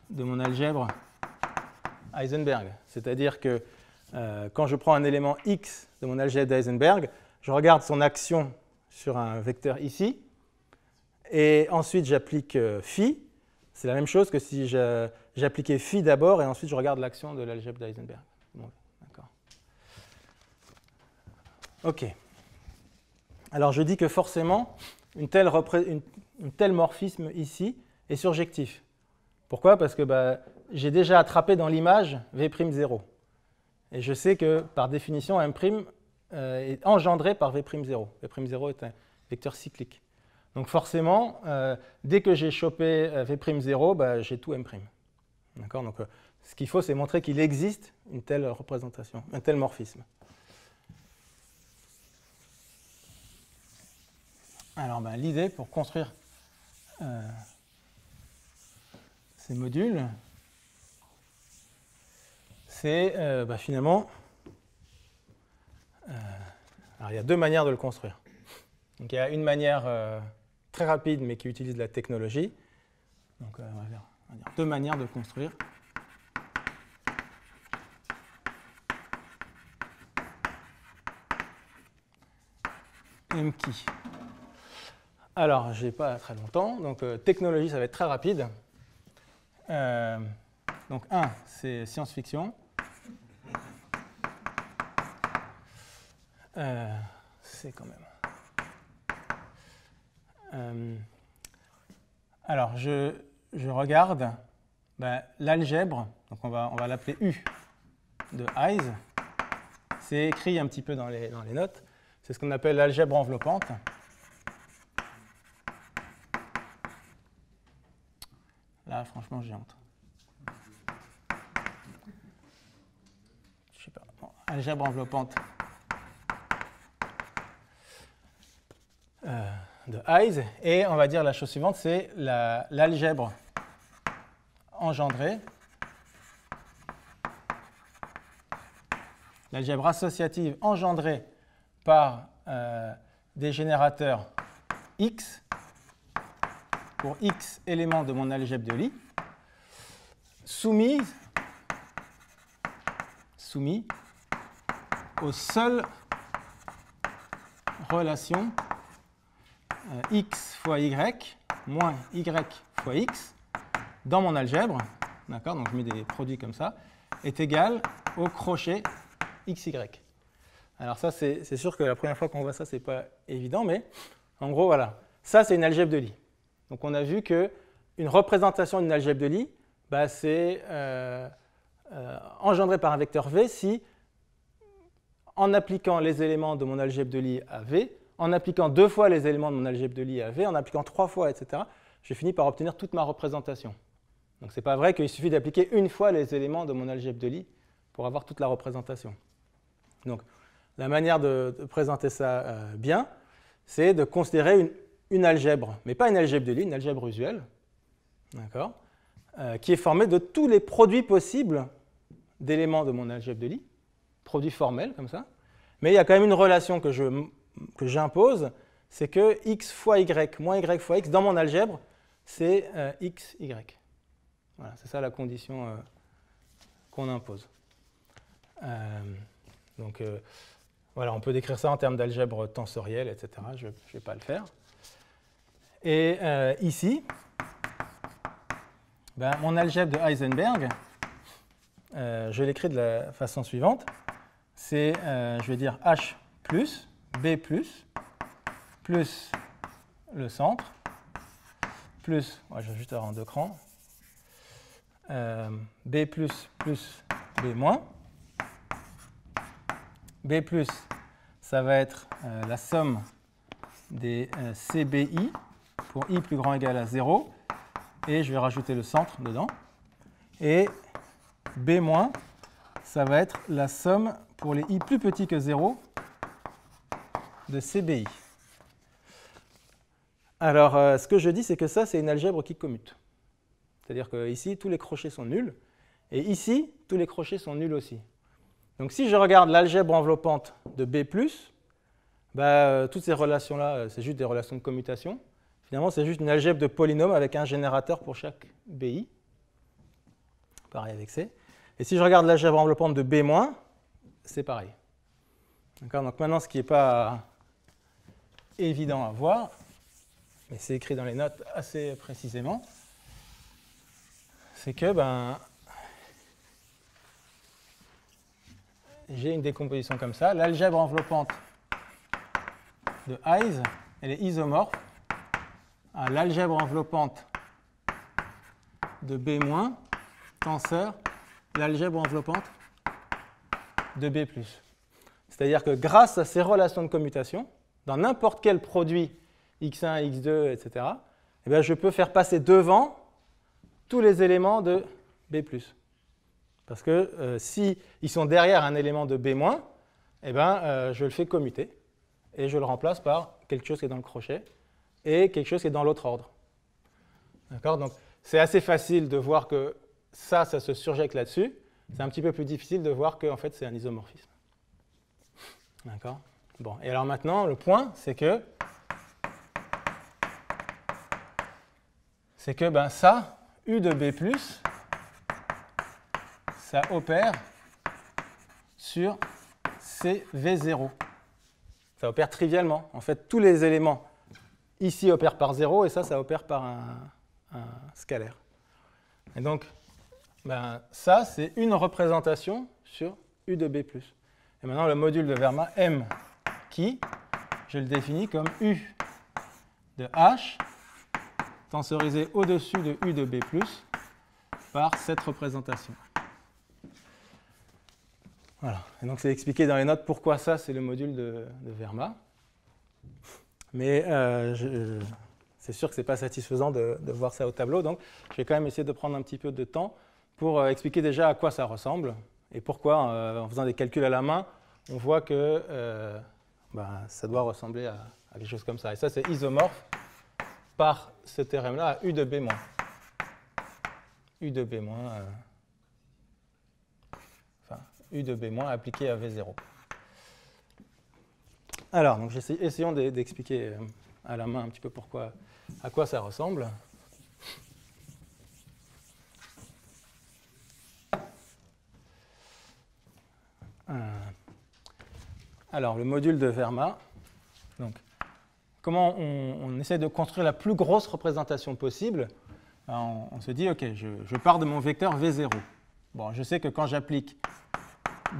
de mon algèbre Heisenberg. C'est-à-dire que quand je prends un élément x de mon algèbre d'Heisenberg, je regarde son action sur un vecteur ici, et ensuite j'applique phi. C'est la même chose que si j'appliquais phi d'abord, et ensuite je regarde l'action de l'algèbre d'Heisenberg. Bon, d'accord. OK. Alors je dis que forcément, un tel morphisme ici est surjectif. Pourquoi ? Parce que j'ai déjà attrapé dans l'image v'0. Et je sais que, par définition, M' est engendré par v'0. v'0 est un vecteur cyclique. Donc forcément, dès que j'ai chopé v'0, j'ai tout M'. D'accord ? Donc ce qu'il faut, c'est montrer qu'il existe une telle représentation, un tel morphisme. Alors l'idée pour construire ces modules, c'est finalement, alors il y a deux manières de le construire. Donc il y a une manière très rapide mais qui utilise la technologie. Donc on va dire deux manières de le construire. M-key. Alors, je n'ai pas très longtemps, donc technologie, ça va être très rapide. Donc 1, c'est science-fiction. C'est quand même. Alors, je regarde l'algèbre, donc on va l'appeler U de Heis. C'est écrit un petit peu dans les notes. C'est ce qu'on appelle l'algèbre enveloppante. Là, franchement, j'ai honte. Je sais pas. Bon, algèbre enveloppante de Heis. Et on va dire la chose suivante, c'est l'algèbre engendrée, l'algèbre associative engendrée par des générateurs X pour X éléments de mon algèbre de Lie, soumis aux seules relations X fois Y moins Y fois X dans mon algèbre, d'accord, donc je mets des produits comme ça, est égal au crochet XY. Alors ça, c'est sûr que la première fois qu'on voit ça, c'est pas évident, mais en gros, voilà. Ça, c'est une algèbre de Lie. Donc on a vu qu'une représentation d'une algèbre de Lie, c'est engendré par un vecteur V si, en appliquant les éléments de mon algèbre de Lie à V, en appliquant 2 fois les éléments de mon algèbre de Lie à V, en appliquant 3 fois, etc., je finis par obtenir toute ma représentation. Donc ce n'est pas vrai qu'il suffit d'appliquer une fois les éléments de mon algèbre de Lie pour avoir toute la représentation. Donc la manière de présenter ça bien, c'est de considérer une algèbre, mais pas une algèbre de Lie, une algèbre usuelle, d'accord, qui est formée de tous les produits possibles d'éléments de mon algèbre de Lie, produits formels comme ça, mais il y a quand même une relation que j'impose, c'est que x fois y moins y fois x dans mon algèbre, c'est x, y. Voilà, c'est ça la condition qu'on impose. Donc voilà, on peut décrire ça en termes d'algèbre tensorielle, etc. Je ne vais pas le faire. Et ici, mon algèbre de Heisenberg, je l'écris de la façon suivante. C'est, je vais dire, H plus, B plus le centre, plus, je vais juste avoir en 2 crans, B plus B moins. B plus, ça va être la somme des CBI pour I plus grand ou égal à 0, et je vais rajouter le centre dedans. Et B-, ça va être la somme pour les i plus petits que 0 de CBI. Alors, ce que je dis, c'est que ça, c'est une algèbre qui commute. C'est-à-dire qu'ici, tous les crochets sont nuls, et ici, tous les crochets sont nuls aussi. Donc, si je regarde l'algèbre enveloppante de B+, toutes ces relations-là, c'est juste des relations de commutation. Finalement, c'est juste une algèbre de polynômes avec un générateur pour chaque BI. Pareil avec C. Et si je regarde l'algèbre enveloppante de B-, c'est pareil. Donc maintenant, ce qui n'est pas évident à voir, mais c'est écrit dans les notes assez précisément, c'est que j'ai une décomposition comme ça. L'algèbre enveloppante de Hise, elle est isomorphe à l'algèbre enveloppante de B- tenseur l'algèbre enveloppante de B+. C'est-à-dire que grâce à ces relations de commutation, dans n'importe quel produit x1, x2, etc., je peux faire passer devant tous les éléments de B+. Parce que si ils sont derrière un élément de B-, je le fais commuter et je le remplace par quelque chose qui est dans le crochet et quelque chose qui est dans l'autre ordre. D'accord ? Donc c'est assez facile de voir que ça se surjecte là-dessus. C'est un petit peu plus difficile de voir que en fait, c'est un isomorphisme. D'accord ? Bon, et alors maintenant, le point, c'est que ça, U de B+, ça opère sur CV0. Ça opère trivialement. En fait, tous les éléments ici opèrent par 0 et ça opère par un scalaire. Et donc, ça, c'est une représentation sur U de B+. Et maintenant, le module de Verma M qui, je le définis comme U de H tensorisé au-dessus de U de B+, par cette représentation. Voilà. Et donc, c'est expliqué dans les notes pourquoi ça, c'est le module de Verma. Mais c'est sûr que ce n'est pas satisfaisant de voir ça au tableau. Donc, je vais quand même essayer de prendre un petit peu de temps pour expliquer déjà à quoi ça ressemble et pourquoi, en faisant des calculs à la main, on voit que ça doit ressembler à quelque chose comme ça. Et ça, c'est isomorphe par ce théorème-là à U de B-. U de B-, U de B- appliqué à V0. Alors, donc essayons d'expliquer à la main un petit peu à quoi ça ressemble. Alors, le module de Verma. Donc, comment on essaie de construire la plus grosse représentation possible? On se dit, OK, je pars de mon vecteur V0. Bon, je sais que quand j'applique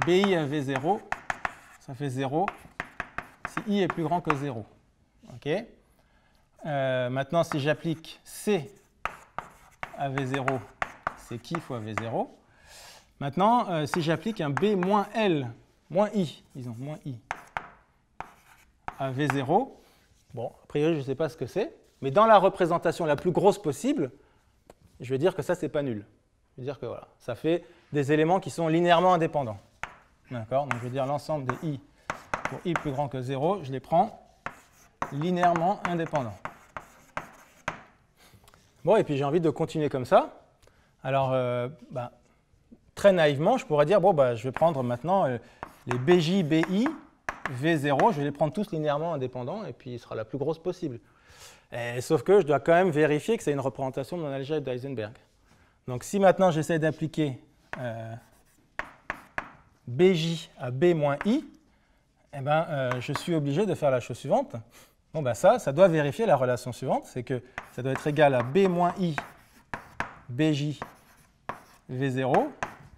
BI à V0, ça fait 0 si I est plus grand que 0. OK. Maintenant, si j'applique C à V0, c'est qui fois V0. Maintenant, si j'applique un B moins L, moins I, disons, moins I, à V0, bon, a priori, je ne sais pas ce que c'est, mais dans la représentation la plus grosse possible, je vais dire que ça, ce n'est pas nul. Je vais dire que voilà, ça fait des éléments qui sont linéairement indépendants. D'accord ? Donc, je vais dire l'ensemble des I pour I plus grand que 0, je les prends linéairement indépendants. Bon, et puis j'ai envie de continuer comme ça. Alors, très naïvement, je pourrais dire, je vais prendre maintenant les BJ, BI, V0, je vais les prendre tous linéairement indépendants, et puis il sera la plus grosse possible. Sauf que je dois quand même vérifier que c'est une représentation de mon algèbre d'Heisenberg. Donc si maintenant j'essaie d'appliquer BJ à B moins I, je suis obligé de faire la chose suivante. Ça doit vérifier la relation suivante, c'est que ça doit être égal à B moins I, BJ, V0,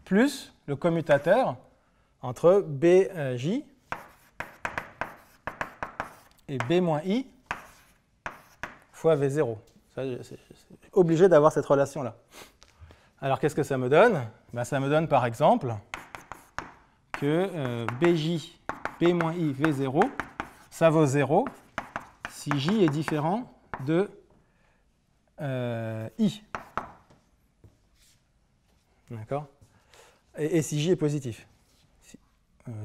plus le commutateur entre BJ et B moins I fois V0. C'est obligé d'avoir cette relation-là. Alors, qu'est-ce que ça me donne? Ça me donne, par exemple, que BJ, B moins I, V0, ça vaut 0 si J est différent de I. D'accord? Et si j est positif.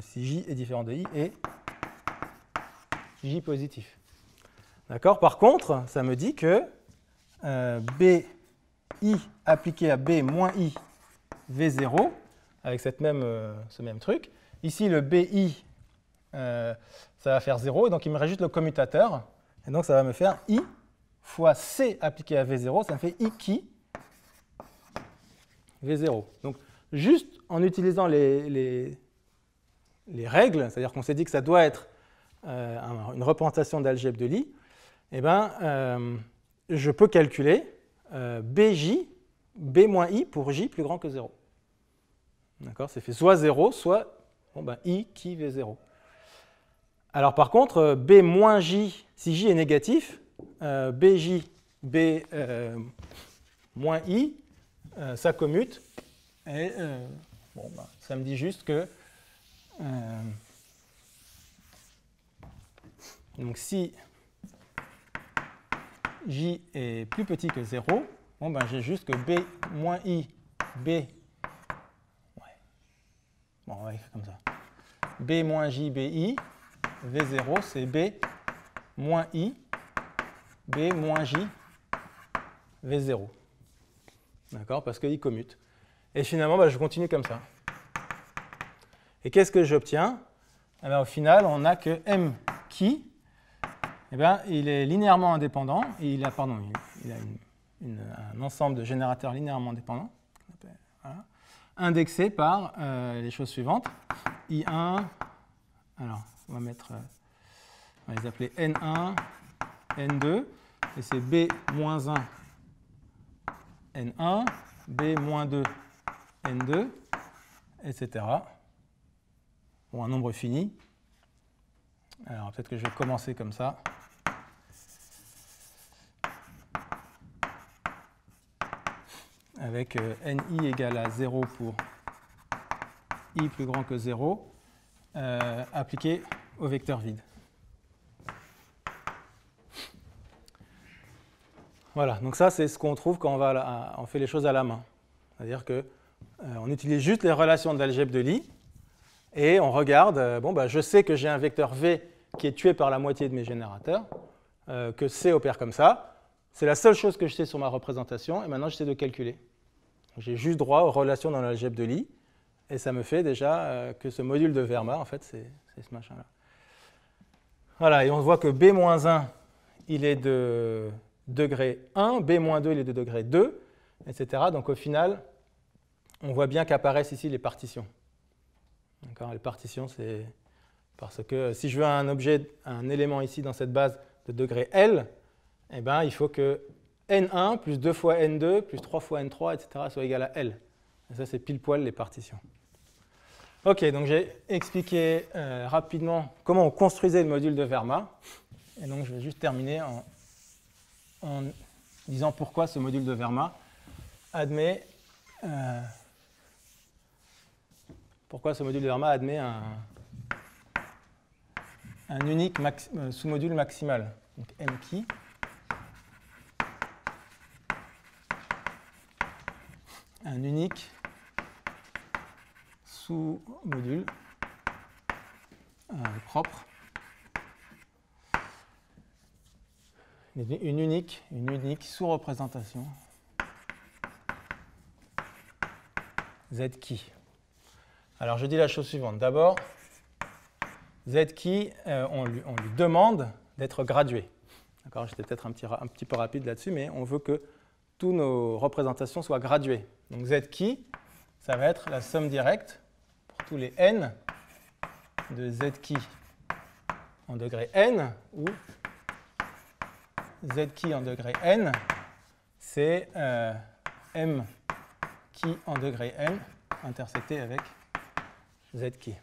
Si j est différent de i et j positif. D'accord? Par contre, ça me dit que bi appliqué à b moins i v0, avec ce même truc. Ici, le bi, ça va faire 0, et donc il me reste juste le commutateur. Et donc ça va me faire i fois c appliqué à v0, ça me fait i qui v0. Donc juste en utilisant les règles, c'est-à-dire qu'on s'est dit que ça doit être une représentation d'algèbre de Lie, eh ben, je peux calculer bj, b moins i pour j plus grand que 0. D'accord? C'est fait soit 0, soit i qui v0. Alors par contre, b moins j, si j est négatif, bj, b moins i, ça commute. Et ça me dit juste que donc si j est plus petit que 0, j'ai juste que b moins i, b, on va écrire comme ça, b moins j, bi, v0, c'est b moins i, b moins j, v0. D'accord? Parce qu'il commute. Et finalement, je continue comme ça. Et qu'est-ce que j'obtiens? Eh bien, au final, on n'a que m qui, eh bien, il est linéairement indépendant, et il a un ensemble de générateurs linéairement indépendants, voilà, indexé par les choses suivantes. I1, alors on va les appeler N1, N2, et c'est B-1, N1, B-2, N2, etc. Bon, un nombre fini. Alors peut-être que je vais commencer comme ça. Avec ni égale à 0 pour i plus grand que 0, appliqué au vecteur vide. Voilà, donc ça c'est ce qu'on trouve quand on fait les choses à la main. C'est-à-dire qu'on utilise juste les relations de l'algèbre de Lie et on regarde, je sais que j'ai un vecteur v qui est tué par la moitié de mes générateurs, que c opère comme ça. C'est la seule chose que je sais sur ma représentation et maintenant j'essaie de calculer. J'ai juste droit aux relations dans l'algèbre de Lie et ça me fait déjà que ce module de Verma, en fait, c'est ce machin-là. Voilà, et on voit que B-1, il est de degré 1, B-2, il est de degré 2, etc. Donc au final, on voit bien qu'apparaissent ici les partitions. Les partitions, c'est parce que si je veux un élément ici dans cette base de degré L, eh ben, il faut que N1 plus 2 fois N2 plus 3 fois N3, etc. soit égal à L. Et ça, c'est pile poil les partitions. OK, donc j'ai expliqué rapidement comment on construisait le module de Verma. Et donc je vais juste terminer en disant pourquoi ce module de Verma admet un unique sous-module maximal. Donc M qui un unique sous-module propre, une unique sous-représentation Z qui. Alors je dis la chose suivante. D'abord, Z qui, on lui demande d'être gradué. D'accord, j'étais peut-être un petit peu rapide là-dessus, mais on veut que toutes nos représentations soient graduées. Donc Z qui, ça va être la somme directe pour tous les n de Z qui en degré n, où Z qui en degré n, c'est M qui en degré n intersecté avec Z qui.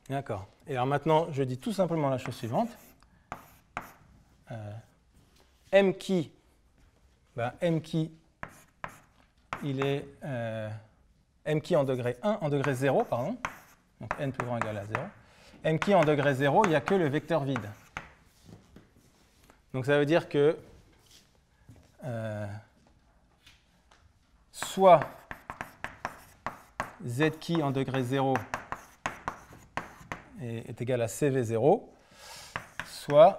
D'accord. Et alors maintenant, je dis tout simplement la chose suivante. M qui, il est M qui en degré 1, en degré 0, pardon. Donc n plus grand égale à 0. M qui en degré 0, il n'y a que le vecteur vide. Donc ça veut dire que soit z qui en degré 0 est égal à CV0, soit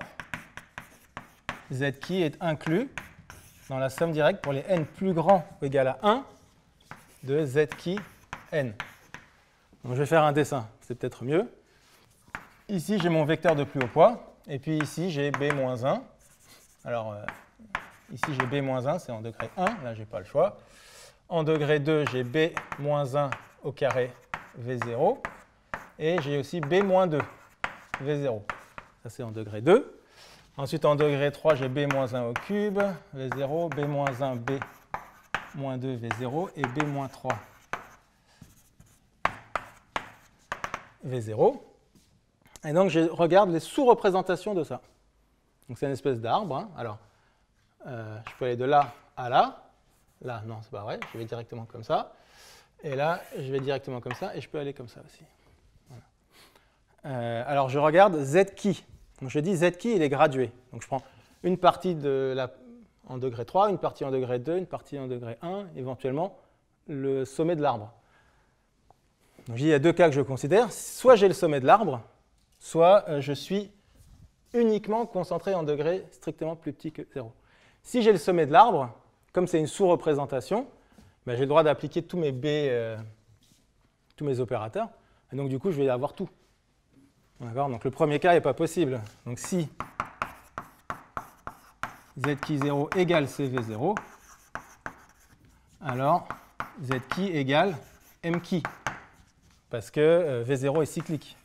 z qui est inclus dans la somme directe pour les n plus grands ou égal à 1 de z qui n. Donc je vais faire un dessin, c'est peut-être mieux. Ici, j'ai mon vecteur de plus haut poids, et puis ici, j'ai b-1. Alors, ici, j'ai b-1, c'est en degré 1, là, je n'ai pas le choix. En degré 2, j'ai b-1 au carré v0, et j'ai aussi b-2 v0. Ça, c'est en degré 2. Ensuite, en degré 3, j'ai b-1 au cube, v0, b-1, b-2, v0, et b-3, v0. Et donc, je regarde les sous-représentations de ça. Donc, c'est une espèce d'arbre. Hein. Alors, je peux aller de là à là. Là, non, c'est pas vrai. Je vais directement comme ça. Et là, je vais directement comme ça. Et je peux aller comme ça aussi. Voilà. Alors, je regarde z qui. Donc, je dis z qui, il est gradué. Donc, je prends une partie en degré 3, une partie en degré 2, une partie en degré 1, éventuellement le sommet de l'arbre. Donc, il y a deux cas que je considère. Soit j'ai le sommet de l'arbre, soit je suis uniquement concentré en degré strictement plus petit que 0. Si j'ai le sommet de l'arbre, comme c'est une sous-représentation, ben j'ai le droit d'appliquer tous mes B, tous mes opérateurs. Et donc, du coup, je vais avoir tout. D'accord ? Donc, le premier cas n'est pas possible. Donc, si z qui 0 égale CV0, alors z qui égale m qui, parce que V0 est cyclique.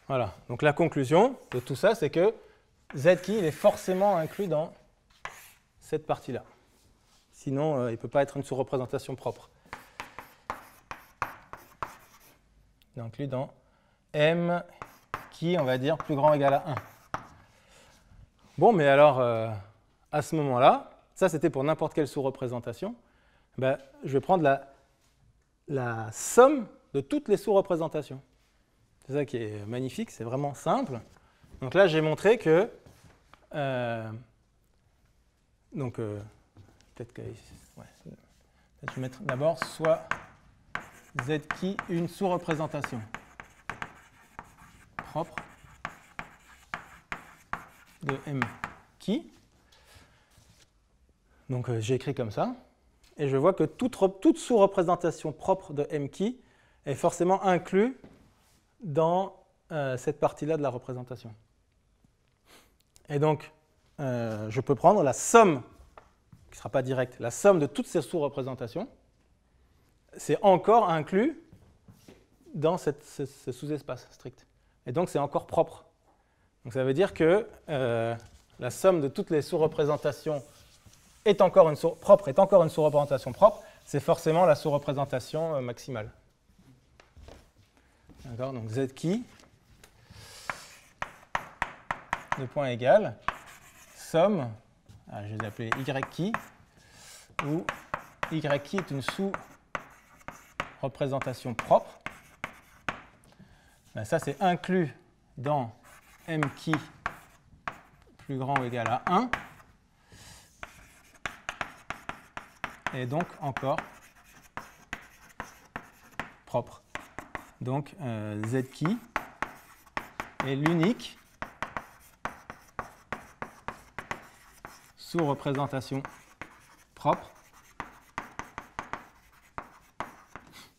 Voilà, donc la conclusion de tout ça, c'est que z qui il est forcément inclus dans cette partie-là. Sinon, il ne peut pas être une sous-représentation propre. Il est inclus dans m qui, on va dire, plus grand ou égal à 1. Bon, mais alors, à ce moment-là, ça c'était pour n'importe quelle sous-représentation, ben, je vais prendre la somme de toutes les sous-représentations. C'est ça qui est magnifique, c'est vraiment simple. Donc là, j'ai montré que... peut-être que... Ouais, je vais mettre d'abord soit z qui une sous-représentation propre de m qui. Donc j'ai écrit comme ça. Et je vois que toute sous-représentation propre de m qui est forcément inclue dans cette partie-là de la représentation. Et donc, je peux prendre la somme, qui ne sera pas directe, la somme de toutes ces sous-représentations, c'est encore inclus dans ce sous-espace strict. Et donc, c'est encore propre. Donc, ça veut dire que la somme de toutes les sous-représentations est encore une sous-représentation propre, c'est forcément la sous-représentation maximale. D'accord, donc z qui, de point égal, somme, je vais l'appeler y qui, où y qui est une sous-représentation propre. Ben, ça, c'est inclus dans m qui plus grand ou égal à 1. Et donc encore propre. Donc z qui est l'unique sous-représentation propre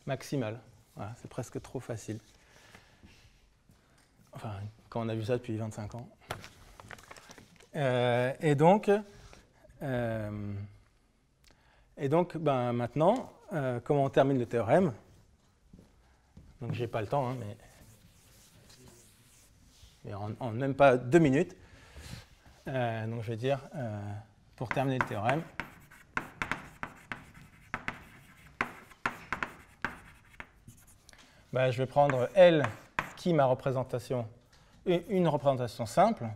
maximale. Voilà, c'est presque trop facile. Enfin, quand on a vu ça depuis 25 ans. Et donc ben, maintenant, comment on termine le théorème? Donc, je n'ai pas le temps, hein, mais en même pas 2 minutes. Donc, je vais dire, pour terminer le théorème, ben, je vais prendre L qui ma représentation, une représentation simple,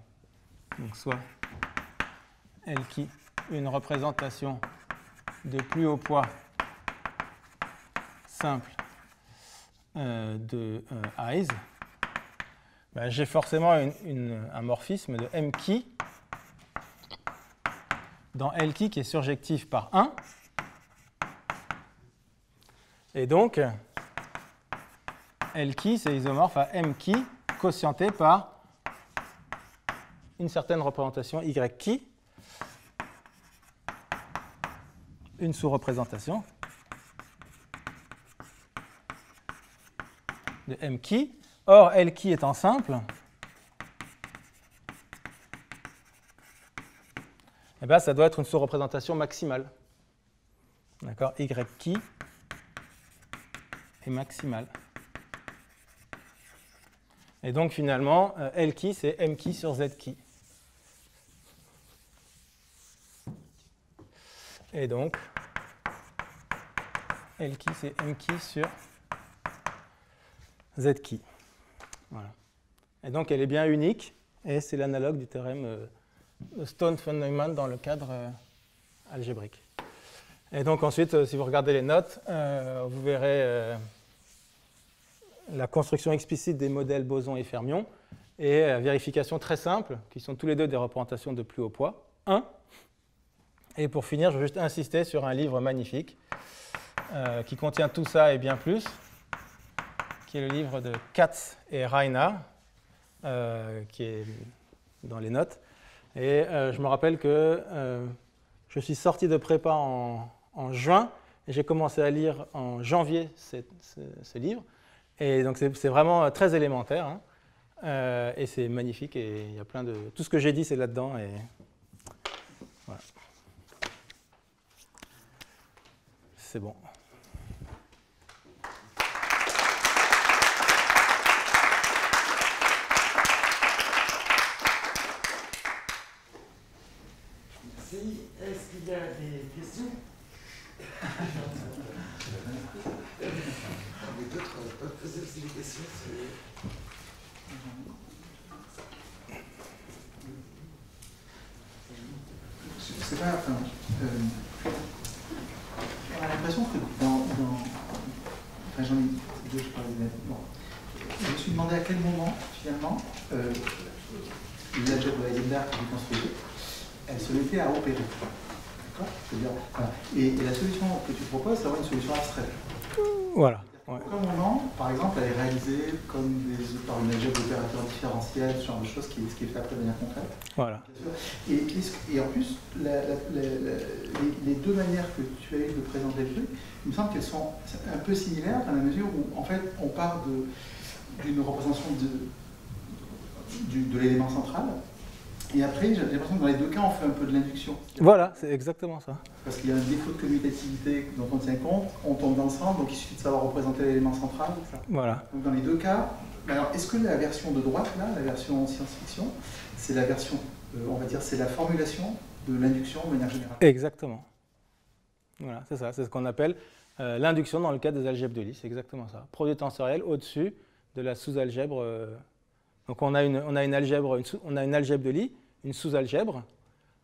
donc soit L qui une représentation de plus haut poids simple de eyes, ben, j'ai forcément un morphisme de m qui dans L qui est surjectif par 1. Et donc, L qui, c'est isomorphe à M qui, quotienté par une certaine représentation Y qui, une sous-représentation de M qui. Or, L qui étant simple, eh bien, ça doit être une sous-représentation maximale. D'accord? Y qui est maximale. Et donc, finalement, L qui, c'est M qui sur Z qui. Et donc, L qui, c'est M qui sur Z qui. Voilà. Et donc, elle est bien unique, et c'est l'analogue du théorème de Stone-von-Neumann dans le cadre algébrique. Et donc, ensuite, si vous regardez les notes, vous verrez la construction explicite des modèles boson et fermion, et la vérification très simple, qui sont tous les deux des représentations de plus haut poids, 1. Et pour finir, je vais juste insister sur un livre magnifique qui contient tout ça et bien plus, qui est le livre de Katz et Reinhardt, qui est dans les notes. Et je me rappelle que je suis sorti de prépa en juin, et j'ai commencé à lire en janvier ce livre. Et donc c'est vraiment très élémentaire, hein, et c'est magnifique, et il y a plein de... Tout ce que j'ai dit, c'est là-dedans, et voilà. C'est bon. Merci. Est-ce qu'il y a des questions? D'autres peuvent poser aussi des questions. Je sais pas, enfin, on a l'impression que enfin, j'en ai deux, je parlais bon. Je me suis demandé à quel moment, finalement, l'algèbre de Heisenberg que vous construisez, elle se mettait à opérer. D'accord? C'est-à-dire, voilà. Et la solution que tu proposes, c'est vraiment une solution abstraite. Voilà. Ouais. À quel moment, par exemple, elle est réalisée par une algèbre d'opérateurs différentiels, ce genre de choses, ce qui est fait après de manière concrète. Voilà. Et en plus, les deux manières que tu as eues de présenter le truc, il me semble qu'elles sont un peu similaires dans la mesure où, en fait, on part d'une représentation de l'élément central. Et après, j'ai l'impression que dans les deux cas, on fait un peu de l'induction. Voilà, c'est exactement ça. Parce qu'il y a un défaut de commutativité dont on tient compte, on tombe ensemble, donc il suffit de savoir représenter l'élément central. Voilà. Donc dans les deux cas, alors est-ce que la version de droite, là, la version science-fiction, c'est la version, on va dire, c'est la formulation de l'induction de manière générale? Exactement. Voilà, c'est ça. C'est ce qu'on appelle l'induction dans le cadre des algèbres de Lie. C'est exactement ça. Produit tensoriel au-dessus de la sous-algèbre. Donc on a une algèbre de Lie, une sous-algèbre.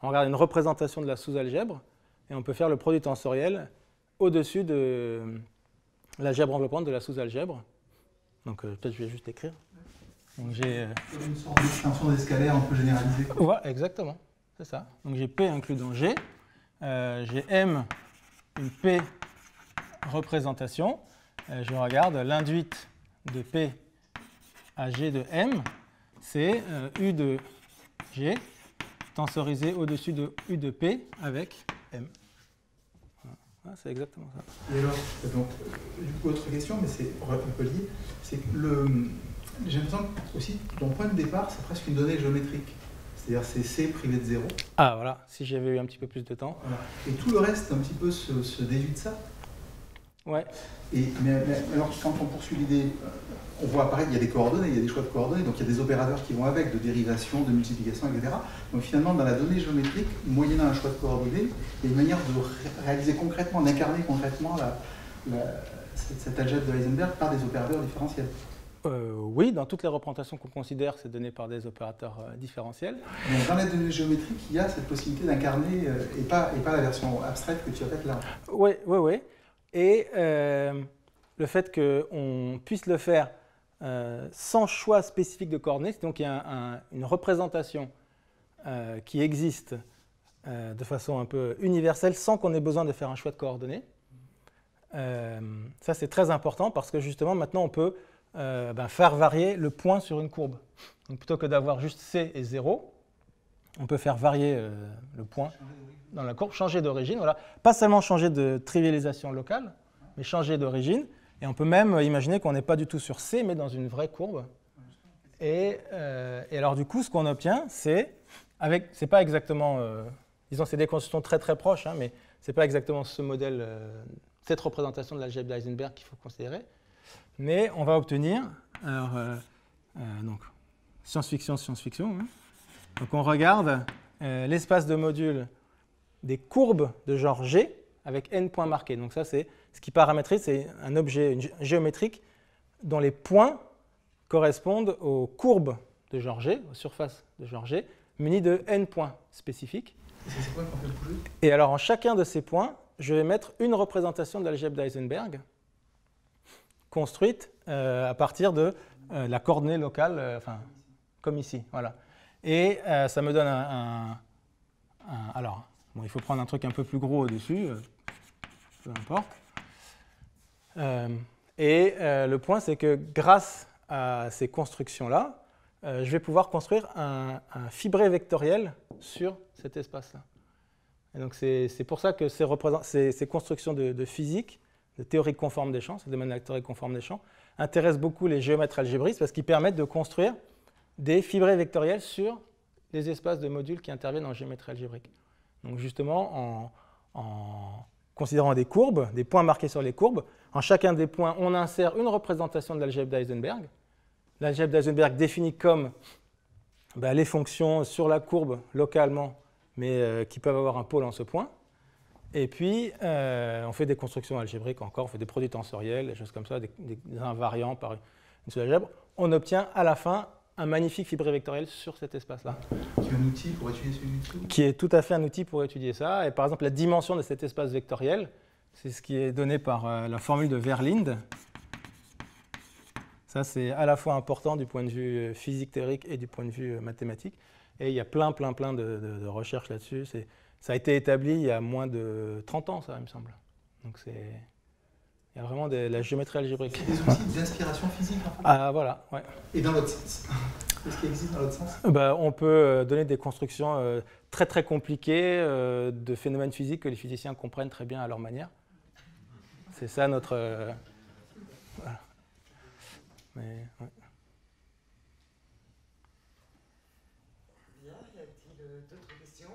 On regarde une représentation de la sous-algèbre et on peut faire le produit tensoriel au-dessus de l'algèbre enveloppante de la sous-algèbre. Donc peut-être je vais juste écrire. Donc j'ai une sorte d'extension d'escalaire un peu généralisée. Voilà, exactement, c'est ça. Donc j'ai P inclus dans G, j'ai M, une P représentation. Je regarde l'induite de P à G de M, c'est U de G tensorisé au-dessus de U de P avec M. Voilà, c'est exactement ça. Et alors, donc, autre question, mais c'est un peu lié, c'est que j'ai l'impression que aussi, ton point de départ, c'est presque une donnée géométrique. C'est-à-dire c'est C privé de 0. Ah voilà, si j'avais eu un petit peu plus de temps. Voilà. Et tout le reste, un petit peu, se déduit de ça. Ouais. Mais alors, quand on poursuit l'idée, on voit apparaître, il y a des coordonnées, il y a des choix de coordonnées, donc il y a des opérateurs qui vont avec, de dérivation, de multiplication, etc. Donc finalement, dans la donnée géométrique, moyennant un choix de coordonnées, il y a une manière de réaliser concrètement, d'incarner concrètement cette algèbre de Heisenberg par des opérateurs différentiels. Oui, dans toutes les représentations qu'on considère, c'est donné par des opérateurs différentiels. Donc dans la donnée géométrique, il y a cette possibilité d'incarner, et pas la version abstraite que tu as faite là. Oui. Et le fait qu'on puisse le faire sans choix spécifique de coordonnées, donc il y a une représentation qui existe de façon un peu universelle sans qu'on ait besoin de faire un choix de coordonnées. Ça, c'est très important parce que justement, maintenant, on peut faire varier le point sur une courbe. Donc, plutôt que d'avoir juste C et 0, on peut faire varier le point dans la courbe, changer d'origine. Voilà. Pas seulement changer de trivialisation locale, mais changer d'origine. Et on peut même imaginer qu'on n'est pas du tout sur C, mais dans une vraie courbe. Et alors, du coup, ce qu'on obtient, c'est pas exactement... disons, c'est des constructions très très proches, hein, mais ce n'est pas exactement ce modèle, cette représentation de l'algèbre d'Heisenberg qu'il faut considérer. Mais on va obtenir, alors, donc, science-fiction, science-fiction. Hein. Donc on regarde l'espace de modules des courbes de genre G avec n points marqués. Donc ça, c'est ce qui paramétrise, c'est un objet géométrique dont les points correspondent aux courbes de genre G, aux surfaces de genre G, munies de n points spécifiques. C'est quoi qu'on fait bouger ? Et alors, en chacun de ces points, je vais mettre une représentation de l'algèbre d'Heisenberg construite à partir de la coordonnée locale, comme ici. Voilà. Et ça me donne alors, bon, il faut prendre un truc un peu plus gros au-dessus, peu importe. Le point, c'est que grâce à ces constructions-là, je vais pouvoir construire un fibré vectoriel sur cet espace-là. Et donc c'est pour ça que ces constructions de physique, de théorie conforme des champs, ce domaine de la théorie conforme des champs, intéressent beaucoup les géomètres algébristes parce qu'ils permettent de construire des fibrés vectoriels sur les espaces de modules qui interviennent en géométrie algébrique. Donc justement, en considérant des courbes, des points marqués sur les courbes, en chacun des points, on insère une représentation de l'algèbre d'Heisenberg. L'algèbre d'Heisenberg définit comme les fonctions sur la courbe localement, mais qui peuvent avoir un pôle en ce point. Et puis, on fait des constructions algébriques encore, on fait des produits tensoriels, des choses comme ça, des invariants par une seule algèbre. On obtient à la fin un magnifique fibré vectoriel sur cet espace-là. Qui est un outil pour étudier celui-ci ? Qui est tout à fait un outil pour étudier ça. Et par exemple, la dimension de cet espace vectoriel, c'est ce qui est donné par la formule de Verlinde. Ça, c'est à la fois important du point de vue physique théorique et du point de vue mathématique. Et il y a plein de recherches là-dessus. Ça a été établi il y a moins de 30 ans, ça, il me semble. Donc il y a vraiment de la géométrie algébrique. C'est des outils d'inspiration physique, en fait. Ah, voilà, ouais. Et dans l'autre sens ? Qu'est-ce qui existe dans l'autre sens ? On peut donner des constructions très très compliquées de phénomènes physiques que les physiciens comprennent très bien à leur manière. C'est ça notre... voilà. Mais, ouais. Bien, y a-t-il d'autres questions ?